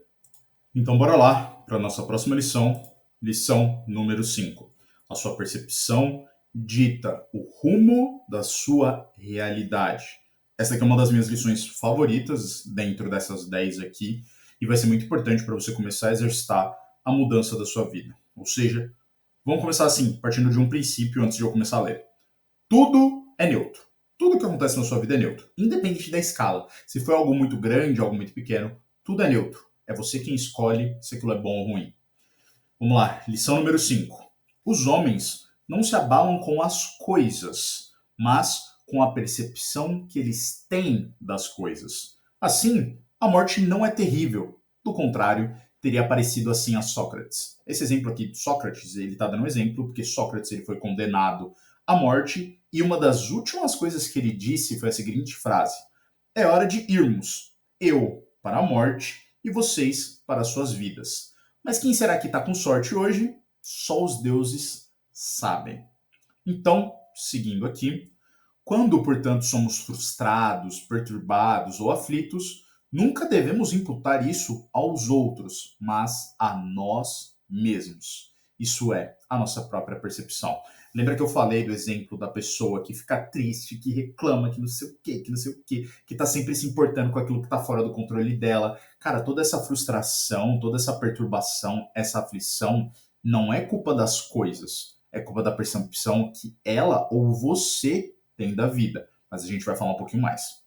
Então, bora lá para a nossa próxima lição, lição número 5. A sua percepção dita o rumo da sua realidade. Essa aqui é uma das minhas lições favoritas dentro dessas 10 aqui e vai ser muito importante para você começar a exercitar a mudança da sua vida. Ou seja, vamos começar assim, partindo de um princípio antes de eu começar a ler. Tudo é neutro. Tudo que acontece na sua vida é neutro, independente da escala. Se for algo muito grande, algo muito pequeno, tudo é neutro. É você quem escolhe se aquilo é bom ou ruim. Vamos lá, lição número 5. Os homens não se abalam com as coisas, mas com a percepção que eles têm das coisas. Assim, a morte não é terrível. Do contrário, teria aparecido assim a Sócrates. Esse exemplo aqui de Sócrates, ele está dando um exemplo, porque Sócrates ele foi condenado à morte, e uma das últimas coisas que ele disse foi a seguinte frase: é hora de irmos, eu para a morte e vocês para as suas vidas. Mas quem será que está com sorte hoje? Só os deuses sabem. Então, seguindo aqui, quando, portanto, somos frustrados, perturbados ou aflitos, nunca devemos imputar isso aos outros, mas a nós mesmos. Isso é, a nossa própria percepção. Lembra que eu falei do exemplo da pessoa que fica triste, que reclama, que não sei o quê, que não sei o quê, que tá sempre se importando com aquilo que tá fora do controle dela. Cara, toda essa frustração, toda essa perturbação, essa aflição, não é culpa das coisas. É culpa da percepção que ela ou você tem da vida. Mas a gente vai falar um pouquinho mais.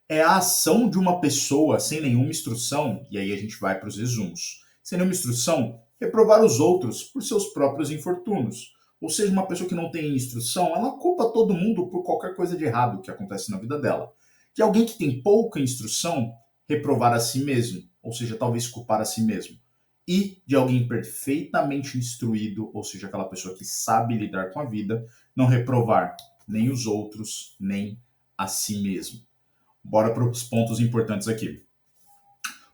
É a ação de uma pessoa sem nenhuma instrução, e aí a gente vai para os resumos. Sem nenhuma instrução, reprovar os outros por seus próprios infortúnios. Ou seja, uma pessoa que não tem instrução, ela culpa todo mundo por qualquer coisa de errado que acontece na vida dela. De alguém que tem pouca instrução, reprovar a si mesmo, ou seja, talvez culpar a si mesmo. E de alguém perfeitamente instruído, ou seja, aquela pessoa que sabe lidar com a vida, não reprovar nem os outros, nem a si mesmo. Bora para os pontos importantes aqui.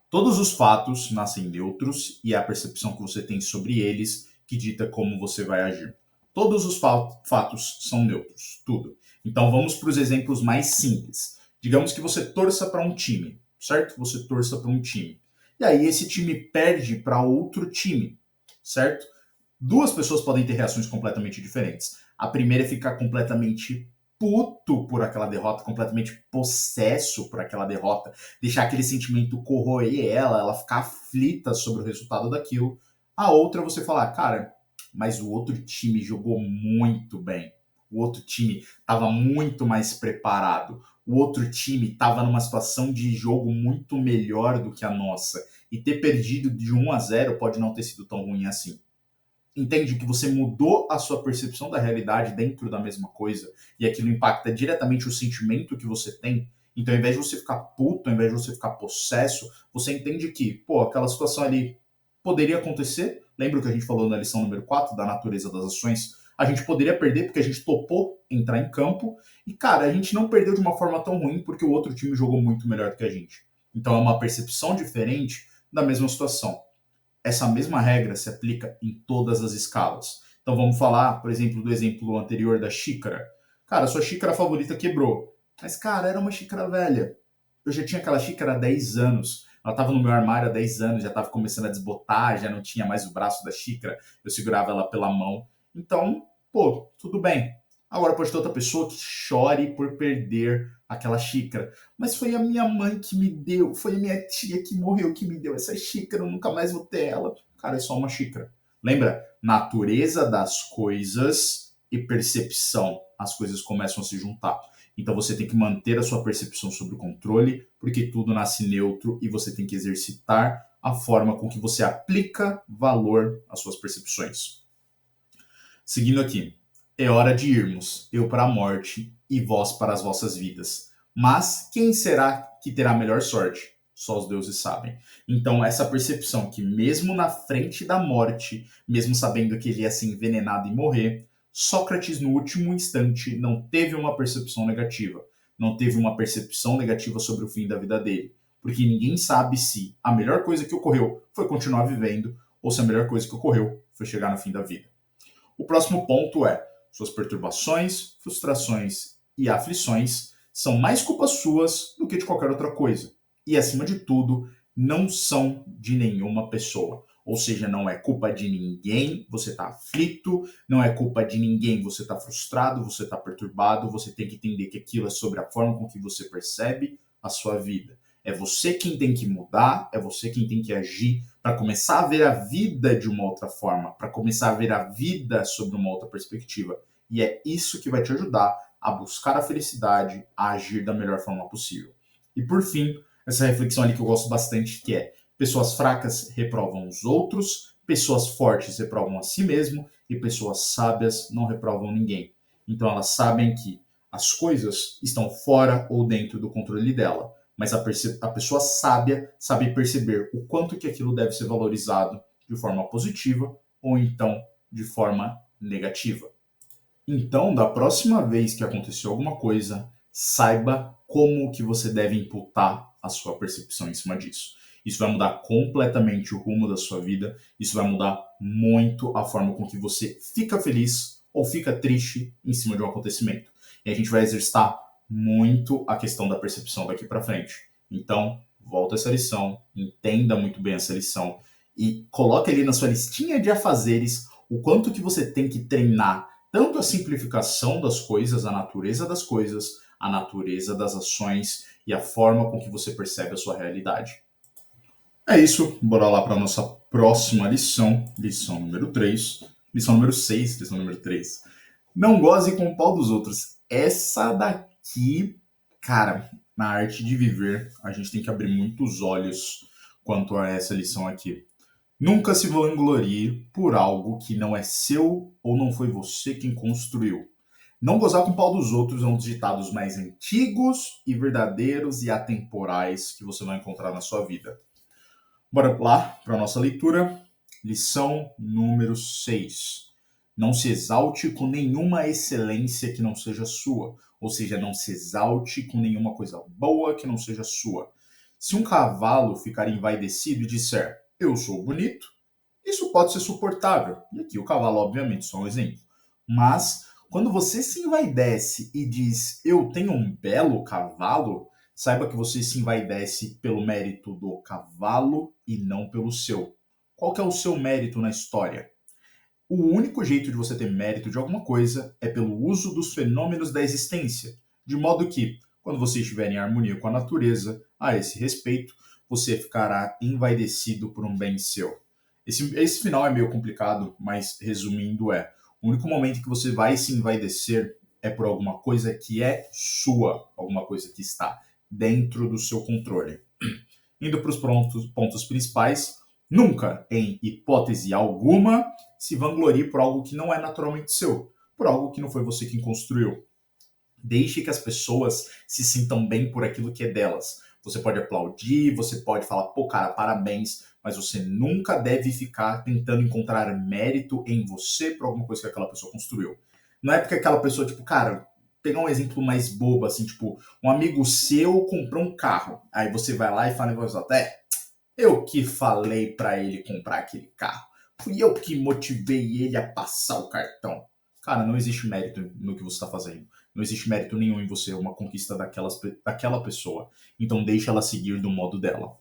Todos os fatos nascem neutros e é a percepção que você tem sobre eles que dita como você vai agir. Todos os fatos são neutros, tudo. Então vamos para os exemplos mais simples. Digamos que você torça para um time, certo? Você torça para um time. E aí esse time perde para outro time, certo? Duas pessoas podem ter reações completamente diferentes. A primeira é ficar completamente puto por aquela derrota, completamente possesso por aquela derrota, deixar aquele sentimento corroer ela ficar aflita sobre o resultado daquilo. A outra é você falar, cara, mas o outro time jogou muito bem. O outro time estava muito mais preparado. O outro time estava numa situação de jogo muito melhor do que a nossa. E ter perdido de 1-0 pode não ter sido tão ruim assim. Entende que você mudou a sua percepção da realidade dentro da mesma coisa e aquilo impacta diretamente o sentimento que você tem. Então, ao invés de você ficar puto, ao invés de você ficar possesso, você entende que, pô, aquela situação ali poderia acontecer. Lembra o que a gente falou na lição número 4 da natureza das ações? A gente poderia perder porque a gente topou entrar em campo e, cara, a gente não perdeu de uma forma tão ruim porque o outro time jogou muito melhor do que a gente. Então, é uma percepção diferente da mesma situação. Essa mesma regra se aplica em todas as escalas. Então vamos falar, por exemplo, do exemplo anterior da xícara. Cara, sua xícara favorita quebrou. Mas, cara, era uma xícara velha. Eu já tinha aquela xícara há 10 anos. Ela estava no meu armário há 10 anos, já estava começando a desbotar, já não tinha mais o braço da xícara. Eu segurava ela pela mão. Então, pô, tudo bem. Agora pode ter outra pessoa que chore por perder aquela xícara. Mas foi a minha mãe que me deu, foi a minha tia que morreu que me deu essa xícara, eu nunca mais vou ter ela. Cara, é só uma xícara. Lembra? Natureza das coisas e percepção. As coisas começam a se juntar. Então você tem que manter a sua percepção sob o controle, porque tudo nasce neutro e você tem que exercitar a forma com que você aplica valor às suas percepções. Seguindo aqui. É hora de irmos, eu para a morte e voz para as vossas vidas. Mas quem será que terá a melhor sorte? Só os deuses sabem. Então, essa percepção que mesmo na frente da morte, mesmo sabendo que ele ia ser envenenado e morrer, Sócrates, no último instante, não teve uma percepção negativa. Não teve uma percepção negativa sobre o fim da vida dele. Porque ninguém sabe se a melhor coisa que ocorreu foi continuar vivendo ou se a melhor coisa que ocorreu foi chegar no fim da vida. O próximo ponto é: suas perturbações, frustrações e aflições são mais culpas suas do que de qualquer outra coisa. E, acima de tudo, não são de nenhuma pessoa. Ou seja, não é culpa de ninguém você está aflito, não é culpa de ninguém você está frustrado, você está perturbado, você tem que entender que aquilo é sobre a forma com que você percebe a sua vida. É você quem tem que mudar, é você quem tem que agir para começar a ver a vida de uma outra forma, para começar a ver a vida sob uma outra perspectiva. E é isso que vai te ajudar a buscar a felicidade, a agir da melhor forma possível. E por fim, essa reflexão ali que eu gosto bastante, que é: pessoas fracas reprovam os outros, pessoas fortes reprovam a si mesmo e pessoas sábias não reprovam ninguém. Então elas sabem que as coisas estão fora ou dentro do controle dela, mas a pessoa sábia sabe perceber o quanto que aquilo deve ser valorizado de forma positiva ou então de forma negativa. Então, da próxima vez que acontecer alguma coisa, saiba como que você deve imputar a sua percepção em cima disso. Isso vai mudar completamente o rumo da sua vida, isso vai mudar muito a forma com que você fica feliz ou fica triste em cima de um acontecimento. E a gente vai exercitar muito a questão da percepção daqui para frente. Então, volta essa lição, entenda muito bem essa lição e coloque ali na sua listinha de afazeres o quanto que você tem que treinar tanto a simplificação das coisas, a natureza das ações e a forma com que você percebe a sua realidade. É isso, bora lá para a nossa próxima lição, lição número 3, lição número 6, lição número 3. Não goze com o pau dos outros. Essa daqui, cara, na arte de viver, a gente tem que abrir muitos olhos quanto a essa lição aqui. Nunca se vanglorie por algo que não é seu ou não foi você quem construiu. Não gozar com o pau dos outros é um dos ditados mais antigos e verdadeiros e atemporais que você vai encontrar na sua vida. Bora lá para a nossa leitura. Lição número 6. Não se exalte com nenhuma excelência que não seja sua. Ou seja, não se exalte com nenhuma coisa boa que não seja sua. Se um cavalo ficar envaidecido e disser: eu sou bonito, isso pode ser suportável. E aqui o cavalo, obviamente, só um exemplo. Mas quando você se envaidece e diz: eu tenho um belo cavalo, saiba que você se envaidece pelo mérito do cavalo e não pelo seu. Qual que é o seu mérito na história? O único jeito de você ter mérito de alguma coisa é pelo uso dos fenômenos da existência, de modo que, quando você estiver em harmonia com a natureza, a esse respeito, você ficará envaidecido por um bem seu. Esse final é meio complicado, mas resumindo o único momento que você vai se envaidecer é por alguma coisa que é sua, alguma coisa que está dentro do seu controle. Indo para os pontos principais, nunca, em hipótese alguma, se vanglorie por algo que não é naturalmente seu, por algo que não foi você quem construiu. Deixe que as pessoas se sintam bem por aquilo que é delas. Você pode aplaudir, você pode falar: pô, cara, parabéns, mas você nunca deve ficar tentando encontrar mérito em você por alguma coisa que aquela pessoa construiu. Não é porque aquela pessoa, tipo, cara, pegar um exemplo mais bobo, assim, tipo, um amigo seu comprou um carro, aí você vai lá e fala em voz alta: eu que falei para ele comprar aquele carro, fui eu que motivei ele a passar o cartão. Cara, não existe mérito no que você está fazendo. Não existe mérito nenhum em você, uma conquista daquela pessoa. Então deixa ela seguir do modo dela.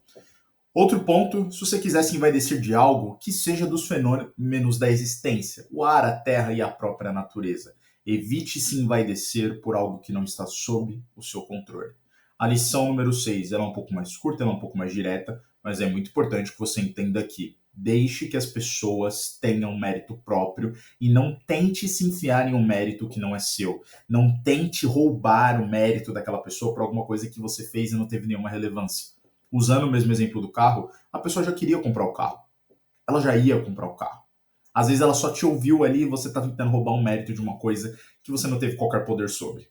Outro ponto: se você quiser se envaidecer de algo, que seja dos fenômenos da existência, o ar, a terra e a própria natureza. Evite se envaidecer por algo que não está sob o seu controle. A lição número 6, ela é um pouco mais curta, ela é um pouco mais direta, mas é muito importante que você entenda que deixe que as pessoas tenham mérito próprio e não tente se enfiar em um mérito que não é seu. Não tente roubar o mérito daquela pessoa por alguma coisa que você fez e não teve nenhuma relevância. Usando o mesmo exemplo do carro, a pessoa já queria comprar o carro. Ela já ia comprar o carro. Às vezes ela só te ouviu ali e você está tentando roubar um mérito de uma coisa que você não teve qualquer poder sobre.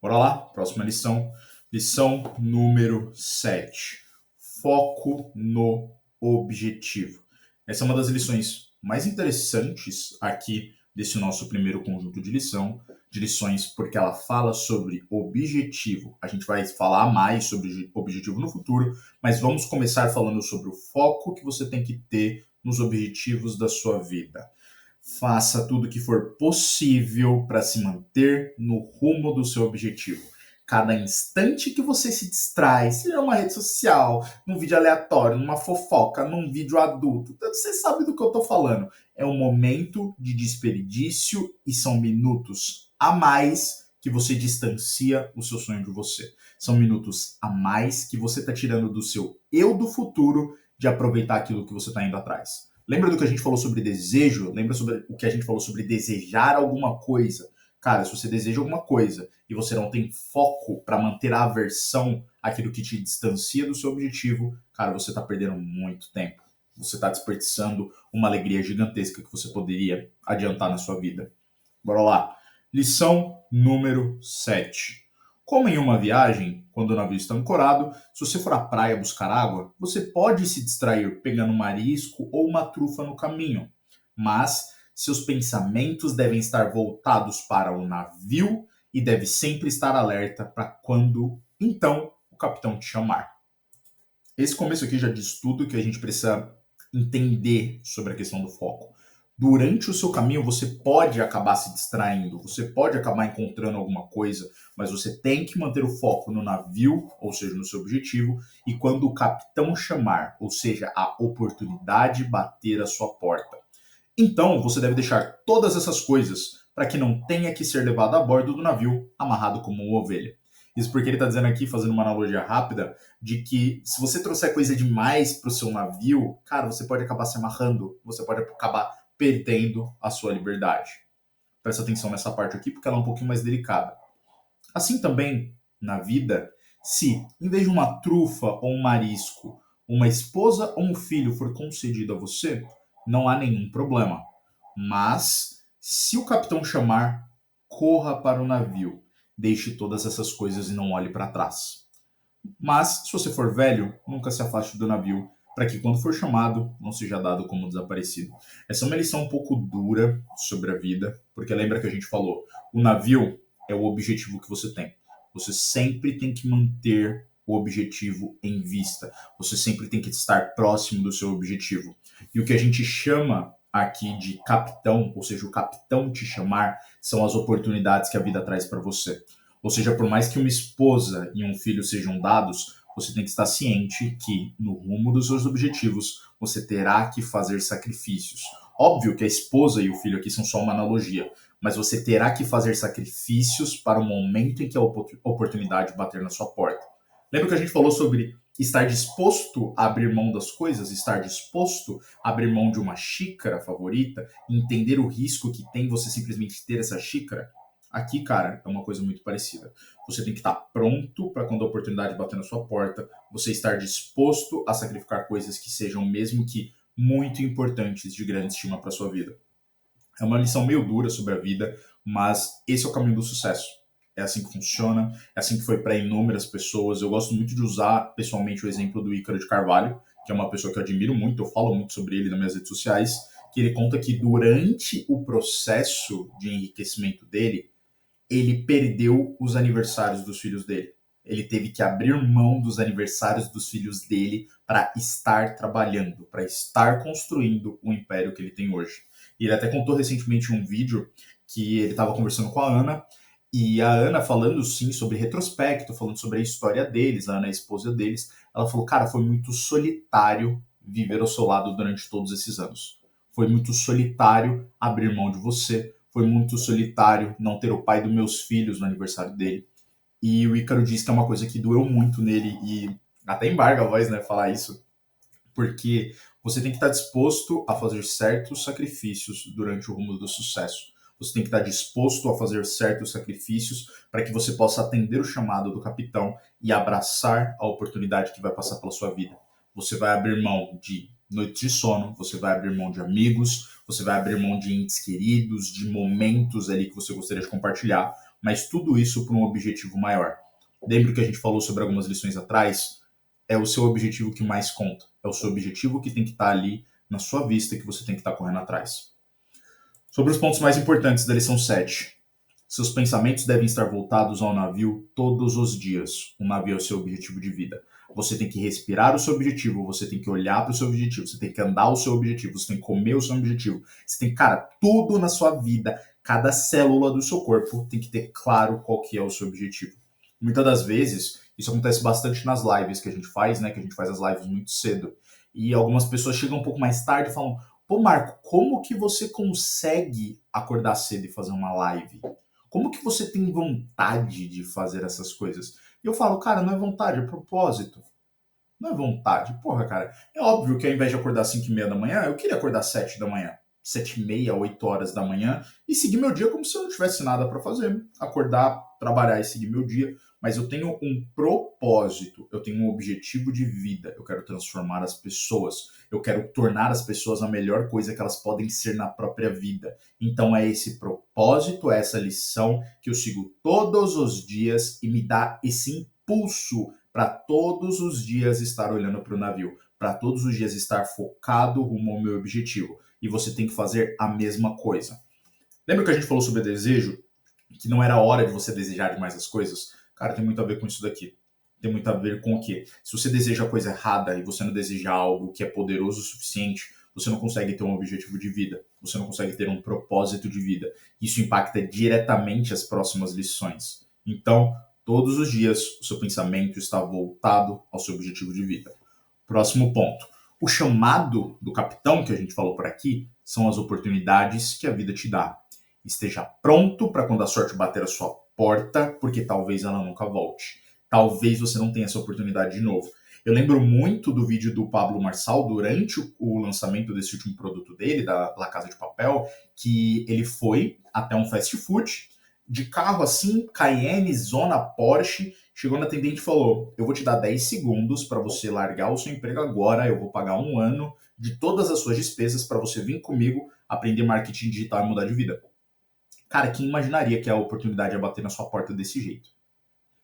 Bora lá, próxima lição. Lição número 7. Foco no objetivo. Essa é uma das lições mais interessantes aqui desse nosso primeiro conjunto de lições, porque ela fala sobre objetivo. A gente vai falar mais sobre objetivo no futuro, mas vamos começar falando sobre o foco que você tem que ter nos objetivos da sua vida. Faça tudo o que for possível para se manter no rumo do seu objetivo. Cada instante que você se distrai, seja numa rede social, num vídeo aleatório, numa fofoca, num vídeo adulto, você sabe do que eu estou falando. É um momento de desperdício e são minutos a mais que você distancia o seu sonho de você. São minutos a mais que você está tirando do seu eu do futuro de aproveitar aquilo que você está indo atrás. Lembra do que a gente falou sobre desejo? Lembra sobre o que a gente falou sobre desejar alguma coisa? Cara, se você deseja alguma coisa e você não tem foco para manter a aversão àquilo que te distancia do seu objetivo, cara, você está perdendo muito tempo. Você está desperdiçando uma alegria gigantesca que você poderia adiantar na sua vida. Bora lá. Lição número 7. Como em uma viagem, quando o navio está ancorado, se você for à praia buscar água, você pode se distrair pegando um marisco ou uma trufa no caminho, mas seus pensamentos devem estar voltados para o navio e deve sempre estar alerta para quando, então, o capitão te chamar. Esse começo aqui já diz tudo que a gente precisa entender sobre a questão do foco. Durante o seu caminho, você pode acabar se distraindo, você pode acabar encontrando alguma coisa, mas você tem que manter o foco no navio, ou seja, no seu objetivo, e quando o capitão chamar, ou seja, a oportunidade bater a sua porta. Então, você deve deixar todas essas coisas para que não tenha que ser levado a bordo do navio amarrado como uma ovelha. Isso porque ele está dizendo aqui, fazendo uma analogia rápida, de que se você trouxer coisa demais para o seu navio, cara, você pode acabar se amarrando, você pode acabar perdendo a sua liberdade. Presta atenção nessa parte aqui, porque ela é um pouquinho mais delicada. Assim também, na vida, se, em vez de uma trufa ou um marisco, uma esposa ou um filho for concedido a você, não há nenhum problema. Mas, se o capitão chamar, corra para o navio. Deixe todas essas coisas e não olhe para trás. Mas, se você for velho, nunca se afaste do navio, para que quando for chamado, não seja dado como desaparecido. Essa é uma lição um pouco dura sobre a vida, porque lembra que a gente falou, o navio é o objetivo que você tem. Você sempre tem que manter o objetivo em vista. Você sempre tem que estar próximo do seu objetivo. E o que a gente chama aqui de capitão, ou seja, o capitão te chamar, são as oportunidades que a vida traz para você. Ou seja, por mais que uma esposa e um filho sejam dados, você tem que estar ciente que, no rumo dos seus objetivos, você terá que fazer sacrifícios. Óbvio que a esposa e o filho aqui são só uma analogia, mas você terá que fazer sacrifícios para o momento em que a oportunidade bater na sua porta. Lembra que a gente falou sobre estar disposto a abrir mão das coisas, estar disposto a abrir mão de uma xícara favorita, entender o risco que tem você simplesmente ter essa xícara? Aqui, cara, é uma coisa muito parecida. Você tem que estar pronto para quando a oportunidade bater na sua porta, você estar disposto a sacrificar coisas que sejam mesmo que muito importantes, de grande estima para sua vida. É uma lição meio dura sobre a vida, mas esse é o caminho do sucesso. É assim que funciona, é assim que foi para inúmeras pessoas. Eu gosto muito de usar pessoalmente o exemplo do Ícaro de Carvalho, que é uma pessoa que eu admiro muito, eu falo muito sobre ele nas minhas redes sociais, que ele conta que durante o processo de enriquecimento dele, ele perdeu os aniversários dos filhos dele. Ele teve que abrir mão dos aniversários dos filhos dele para estar trabalhando, para estar construindo o império que ele tem hoje. E ele até contou recentemente um vídeo que ele estava conversando com a Ana, e a Ana falando sim sobre retrospecto, falando sobre a história deles, a Ana é a esposa deles, ela falou, cara, foi muito solitário viver ao seu lado durante todos esses anos. Foi muito solitário abrir mão de você, foi muito solitário não ter o pai dos meus filhos no aniversário dele. E o Ícaro disse que é uma coisa que doeu muito nele e até embarga a voz, né, falar isso, porque você tem que estar disposto a fazer certos sacrifícios durante o rumo do sucesso. Você tem que estar disposto a fazer certos sacrifícios para que você possa atender o chamado do capitão e abraçar a oportunidade que vai passar pela sua vida. Você vai abrir mão de noites de sono, você vai abrir mão de amigos, você vai abrir mão de entes queridos, de momentos ali que você gostaria de compartilhar, mas tudo isso para um objetivo maior. Lembra que a gente falou sobre algumas lições atrás? É o seu objetivo que mais conta. É o seu objetivo que tem que estar ali na sua vista, que você tem que estar correndo atrás. Sobre os pontos mais importantes da lição 7. Seus pensamentos devem estar voltados ao navio todos os dias. O navio é o seu objetivo de vida. Você tem que respirar o seu objetivo, você tem que olhar para o seu objetivo, você tem que andar o seu objetivo, você tem que comer o seu objetivo. Você tem, cara, tudo na sua vida, cada célula do seu corpo tem que ter claro qual que é o seu objetivo. Muitas das vezes, isso acontece bastante nas lives que a gente faz, né? Que a gente faz as lives muito cedo. E algumas pessoas chegam um pouco mais tarde e falam: pô, Marco, como que você consegue acordar cedo e fazer uma live? Como que você tem vontade de fazer essas coisas? E eu falo, cara, não é vontade, é propósito. Não é vontade. Porra, cara, é óbvio que ao invés de acordar às 5h30 da manhã, eu queria acordar às 7 da manhã. 7h30, 8 horas da manhã e seguir meu dia como se eu não tivesse nada para fazer. Acordar, trabalhar e seguir meu dia. Mas eu tenho um propósito, eu tenho um objetivo de vida. Eu quero transformar as pessoas. Eu quero tornar as pessoas a melhor coisa que elas podem ser na própria vida. Então é esse propósito, é essa lição que eu sigo todos os dias e me dá esse impulso para todos os dias estar olhando para o navio, para todos os dias estar focado rumo ao meu objetivo. E você tem que fazer a mesma coisa. Lembra que a gente falou sobre desejo? Que não era hora de você desejar demais as coisas? Cara, tem muito a ver com isso daqui. Tem muito a ver com o quê? Se você deseja a coisa errada e você não deseja algo que é poderoso o suficiente, você não consegue ter um objetivo de vida. Você não consegue ter um propósito de vida. Isso impacta diretamente as próximas lições. Então, todos os dias, o seu pensamento está voltado ao seu objetivo de vida. Próximo ponto. O chamado do capitão, que a gente falou por aqui, são as oportunidades que a vida te dá. Esteja pronto para quando a sorte bater a sua porta, porque talvez ela nunca volte. Talvez você não tenha essa oportunidade de novo. Eu lembro muito do vídeo do Pablo Marçal durante o lançamento desse último produto dele, da La Casa de Papel, que ele foi até um fast food, de carro assim, Cayenne, zona Porsche, chegou na atendente e falou: eu vou te dar 10 segundos para você largar o seu emprego agora, eu vou pagar 1 ano de todas as suas despesas para você vir comigo, aprender marketing digital e mudar de vida. Cara, quem imaginaria que a oportunidade ia bater na sua porta desse jeito?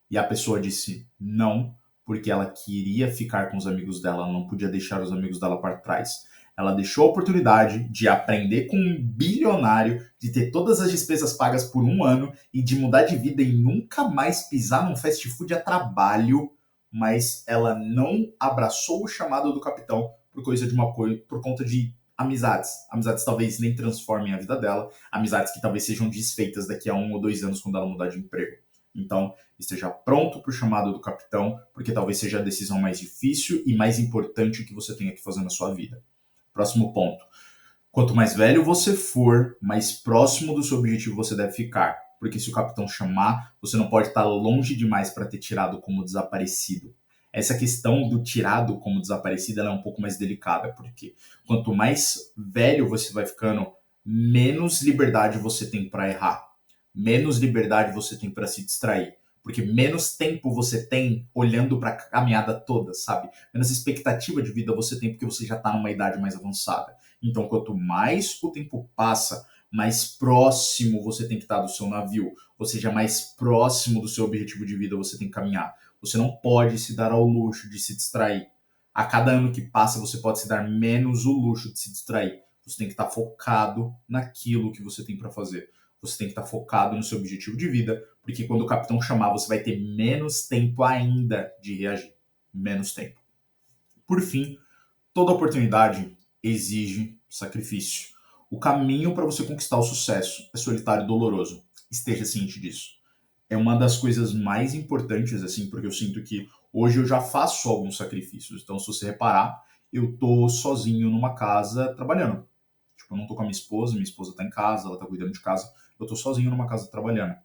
E a pessoa disse não, porque ela queria ficar com os amigos dela, ela não podia deixar os amigos dela para trás. Ela deixou a oportunidade de aprender com um bilionário, de ter todas as despesas pagas por 1 ano e de mudar de vida e nunca mais pisar num fast food a trabalho, mas ela não abraçou o chamado do capitão por coisa de uma coisa, por conta de amizades. Amizades talvez nem transformem a vida dela, amizades que talvez sejam desfeitas daqui a 1 ou 2 anos quando ela mudar de emprego. Então, esteja pronto para o chamado do capitão, porque talvez seja a decisão mais difícil e mais importante que você tenha que fazer na sua vida. Próximo ponto. Quanto mais velho você for, mais próximo do seu objetivo você deve ficar. Porque se o capitão chamar, você não pode estar longe demais para ter tirado como desaparecido. Essa questão do tirado como desaparecido ela é um pouco mais delicada, porque quanto mais velho você vai ficando, menos liberdade você tem para errar. Menos liberdade você tem para se distrair. Porque menos tempo você tem olhando para a caminhada toda, sabe? Menos expectativa de vida você tem porque você já está numa idade mais avançada. Então, quanto mais o tempo passa, mais próximo você tem que estar do seu navio. Ou seja, mais próximo do seu objetivo de vida você tem que caminhar. Você não pode se dar ao luxo de se distrair. A cada ano que passa, você pode se dar menos o luxo de se distrair. Você tem que estar focado naquilo que você tem para fazer. Você tem que estar focado no seu objetivo de vida, porque quando o capitão chamar, você vai ter menos tempo ainda de reagir. Menos tempo. Por fim, toda oportunidade exige sacrifício. O caminho para você conquistar o sucesso é solitário e doloroso. Esteja ciente disso. É uma das coisas mais importantes, assim, porque eu sinto que hoje eu já faço alguns sacrifícios. Então, se você reparar, eu tô sozinho numa casa trabalhando. Tipo, eu não tô com a minha esposa tá em casa, ela tá cuidando de casa. Eu tô sozinho numa casa trabalhando.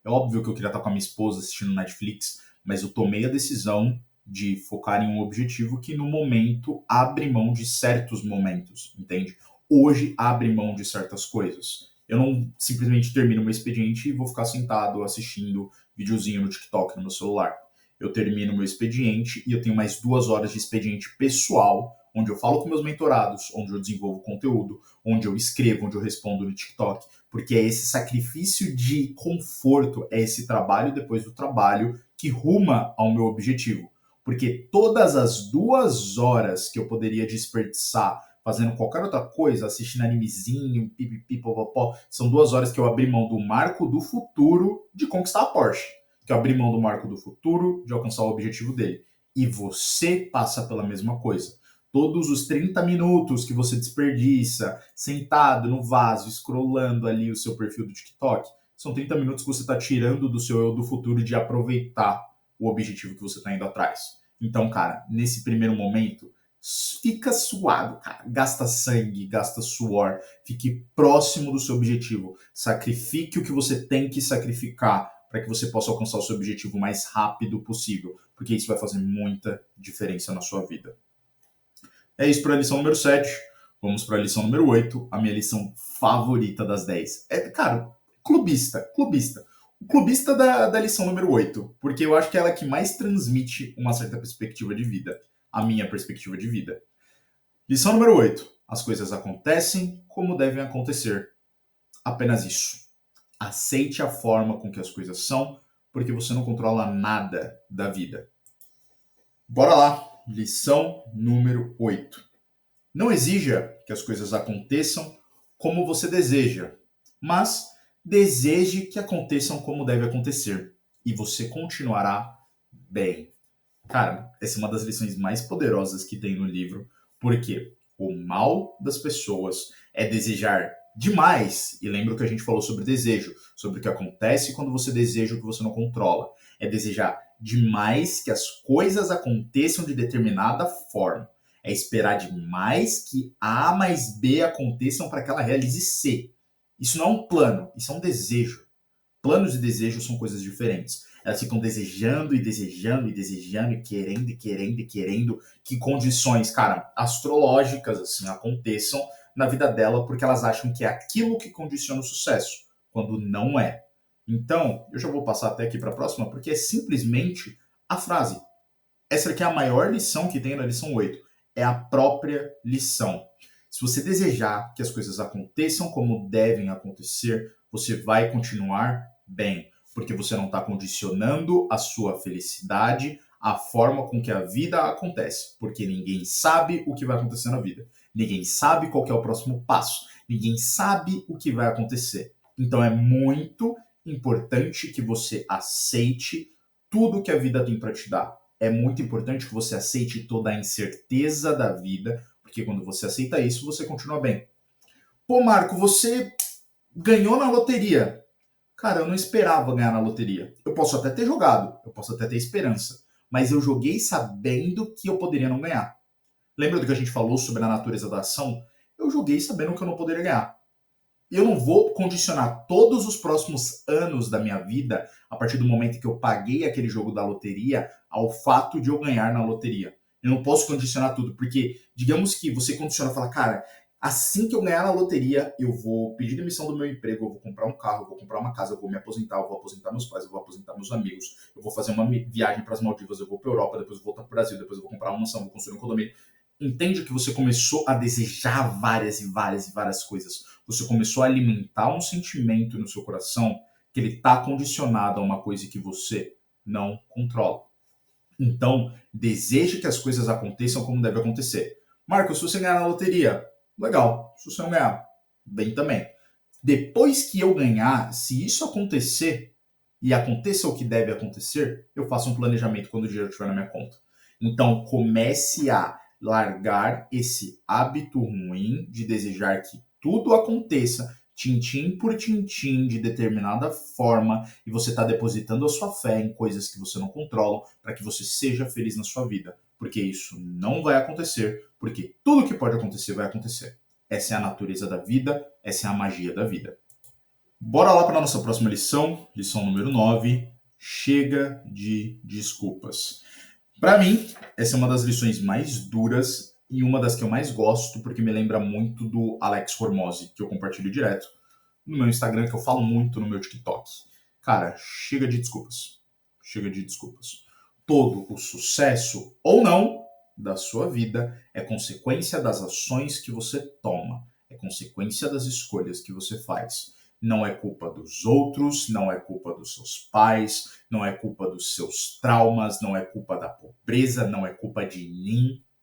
É óbvio que eu queria estar com a minha esposa assistindo Netflix, mas eu tomei a decisão de focar em um objetivo que no momento abre mão de certos momentos, entende? Hoje abre mão de certas coisas. Eu não simplesmente termino meu expediente e vou ficar sentado assistindo videozinho no TikTok no meu celular. Eu termino meu expediente e eu tenho mais 2 horas de expediente pessoal, onde eu falo com meus mentorados, onde eu desenvolvo conteúdo, onde eu escrevo, onde eu respondo no TikTok, porque é esse sacrifício de conforto, é esse trabalho depois do trabalho que ruma ao meu objetivo. Porque todas as 2 horas que eu poderia desperdiçar fazendo qualquer outra coisa, assistindo animezinho, pipipi, popopó, são 2 horas que eu abri mão do marco do futuro de conquistar a Porsche. Que eu abri mão do marco do futuro de alcançar o objetivo dele. E você passa pela mesma coisa. Todos os 30 minutos que você desperdiça sentado no vaso, scrollando ali o seu perfil do TikTok, são 30 minutos que você está tirando do seu eu do futuro de aproveitar o objetivo que você está indo atrás. Então, cara, nesse primeiro momento, fica suado, cara. Gasta sangue, gasta suor, fique próximo do seu objetivo. Sacrifique o que você tem que sacrificar para que você possa alcançar o seu objetivo o mais rápido possível, porque isso vai fazer muita diferença na sua vida. É isso para a lição número 7. Vamos para a lição número 8, a minha lição favorita das 10. Cara, clubista. O clubista da lição número 8, porque eu acho que é ela que mais transmite uma certa perspectiva de vida, a minha perspectiva de vida. Lição número 8. As coisas acontecem como devem acontecer. Apenas isso. Aceite a forma com que as coisas são, porque você não controla nada da vida. Bora lá. Lição número 8. Não exija que as coisas aconteçam como você deseja, mas deseje que aconteçam como deve acontecer, e você continuará bem. Cara, essa é uma das lições mais poderosas que tem no livro, porque o mal das pessoas é desejar demais, e lembra o que a gente falou sobre desejo, sobre o que acontece quando você deseja o que você não controla. É desejar demais que as coisas aconteçam de determinada forma. É esperar demais que A mais B aconteçam para que ela realize C. Isso não é um plano, isso é um desejo. Planos e desejos são coisas diferentes. Elas ficam desejando e desejando e desejando e querendo e querendo e querendo que condições, cara, astrológicas assim aconteçam na vida dela porque elas acham que é aquilo que condiciona o sucesso, quando não é. Então, eu já vou passar até aqui para a próxima porque é simplesmente a frase. Essa aqui é a maior lição que tem na lição 8. É a própria lição. Se você desejar que as coisas aconteçam como devem acontecer, você vai continuar bem, porque você não está condicionando a sua felicidade à forma com que a vida acontece, porque ninguém sabe o que vai acontecer na vida. Ninguém sabe qual que é o próximo passo. Ninguém sabe o que vai acontecer. Então é muito importante que você aceite tudo que a vida tem para te dar. É muito importante que você aceite toda a incerteza da vida, porque quando você aceita isso, você continua bem. Pô, Marco, você ganhou na loteria. Cara, eu não esperava ganhar na loteria. Eu posso até ter jogado, eu posso até ter esperança, mas eu joguei sabendo que eu poderia não ganhar. Lembra do que a gente falou sobre a natureza da ação? Eu joguei sabendo que eu não poderia ganhar. Eu não vou condicionar todos os próximos anos da minha vida, a partir do momento que eu paguei aquele jogo da loteria, ao fato de eu ganhar na loteria. Eu não posso condicionar tudo, porque digamos que você condiciona e fala, cara, assim que eu ganhar na loteria, eu vou pedir demissão do meu emprego, eu vou comprar um carro, eu vou comprar uma casa, eu vou me aposentar, eu vou aposentar meus pais, eu vou aposentar meus amigos, eu vou fazer uma viagem para as Maldivas, eu vou para a Europa, depois eu vou voltar para o Brasil, depois eu vou comprar uma mansão, vou construir um condomínio. Entende que você começou a desejar várias e várias e várias coisas. Você começou a alimentar um sentimento no seu coração que ele está condicionado a uma coisa que você não controla. Então, deseje que as coisas aconteçam como deve acontecer. Marcos, se você ganhar na loteria, legal. Se você não ganhar, bem também. Depois que eu ganhar, se isso acontecer, e aconteça o que deve acontecer, eu faço um planejamento quando o dinheiro estiver na minha conta. Então, comece a largar esse hábito ruim de desejar que tudo aconteça tintim por tintim, de determinada forma, e você está depositando a sua fé em coisas que você não controla para que você seja feliz na sua vida. Porque isso não vai acontecer, porque tudo que pode acontecer vai acontecer. Essa é a natureza da vida, essa é a magia da vida. Bora lá para a nossa próxima lição, lição número 9. Chega de desculpas. Para mim, essa é uma das lições mais duras e uma das que eu mais gosto, porque me lembra muito do Alex Hormozzi, que eu compartilho direto no meu Instagram, que eu falo muito no meu TikTok. Cara, chega de desculpas. Chega de desculpas. Todo o sucesso, ou não, da sua vida é consequência das ações que você toma, é consequência das escolhas que você faz. Não é culpa dos outros, não é culpa dos seus pais, não é culpa dos seus traumas, não é culpa da pobreza, não é culpa de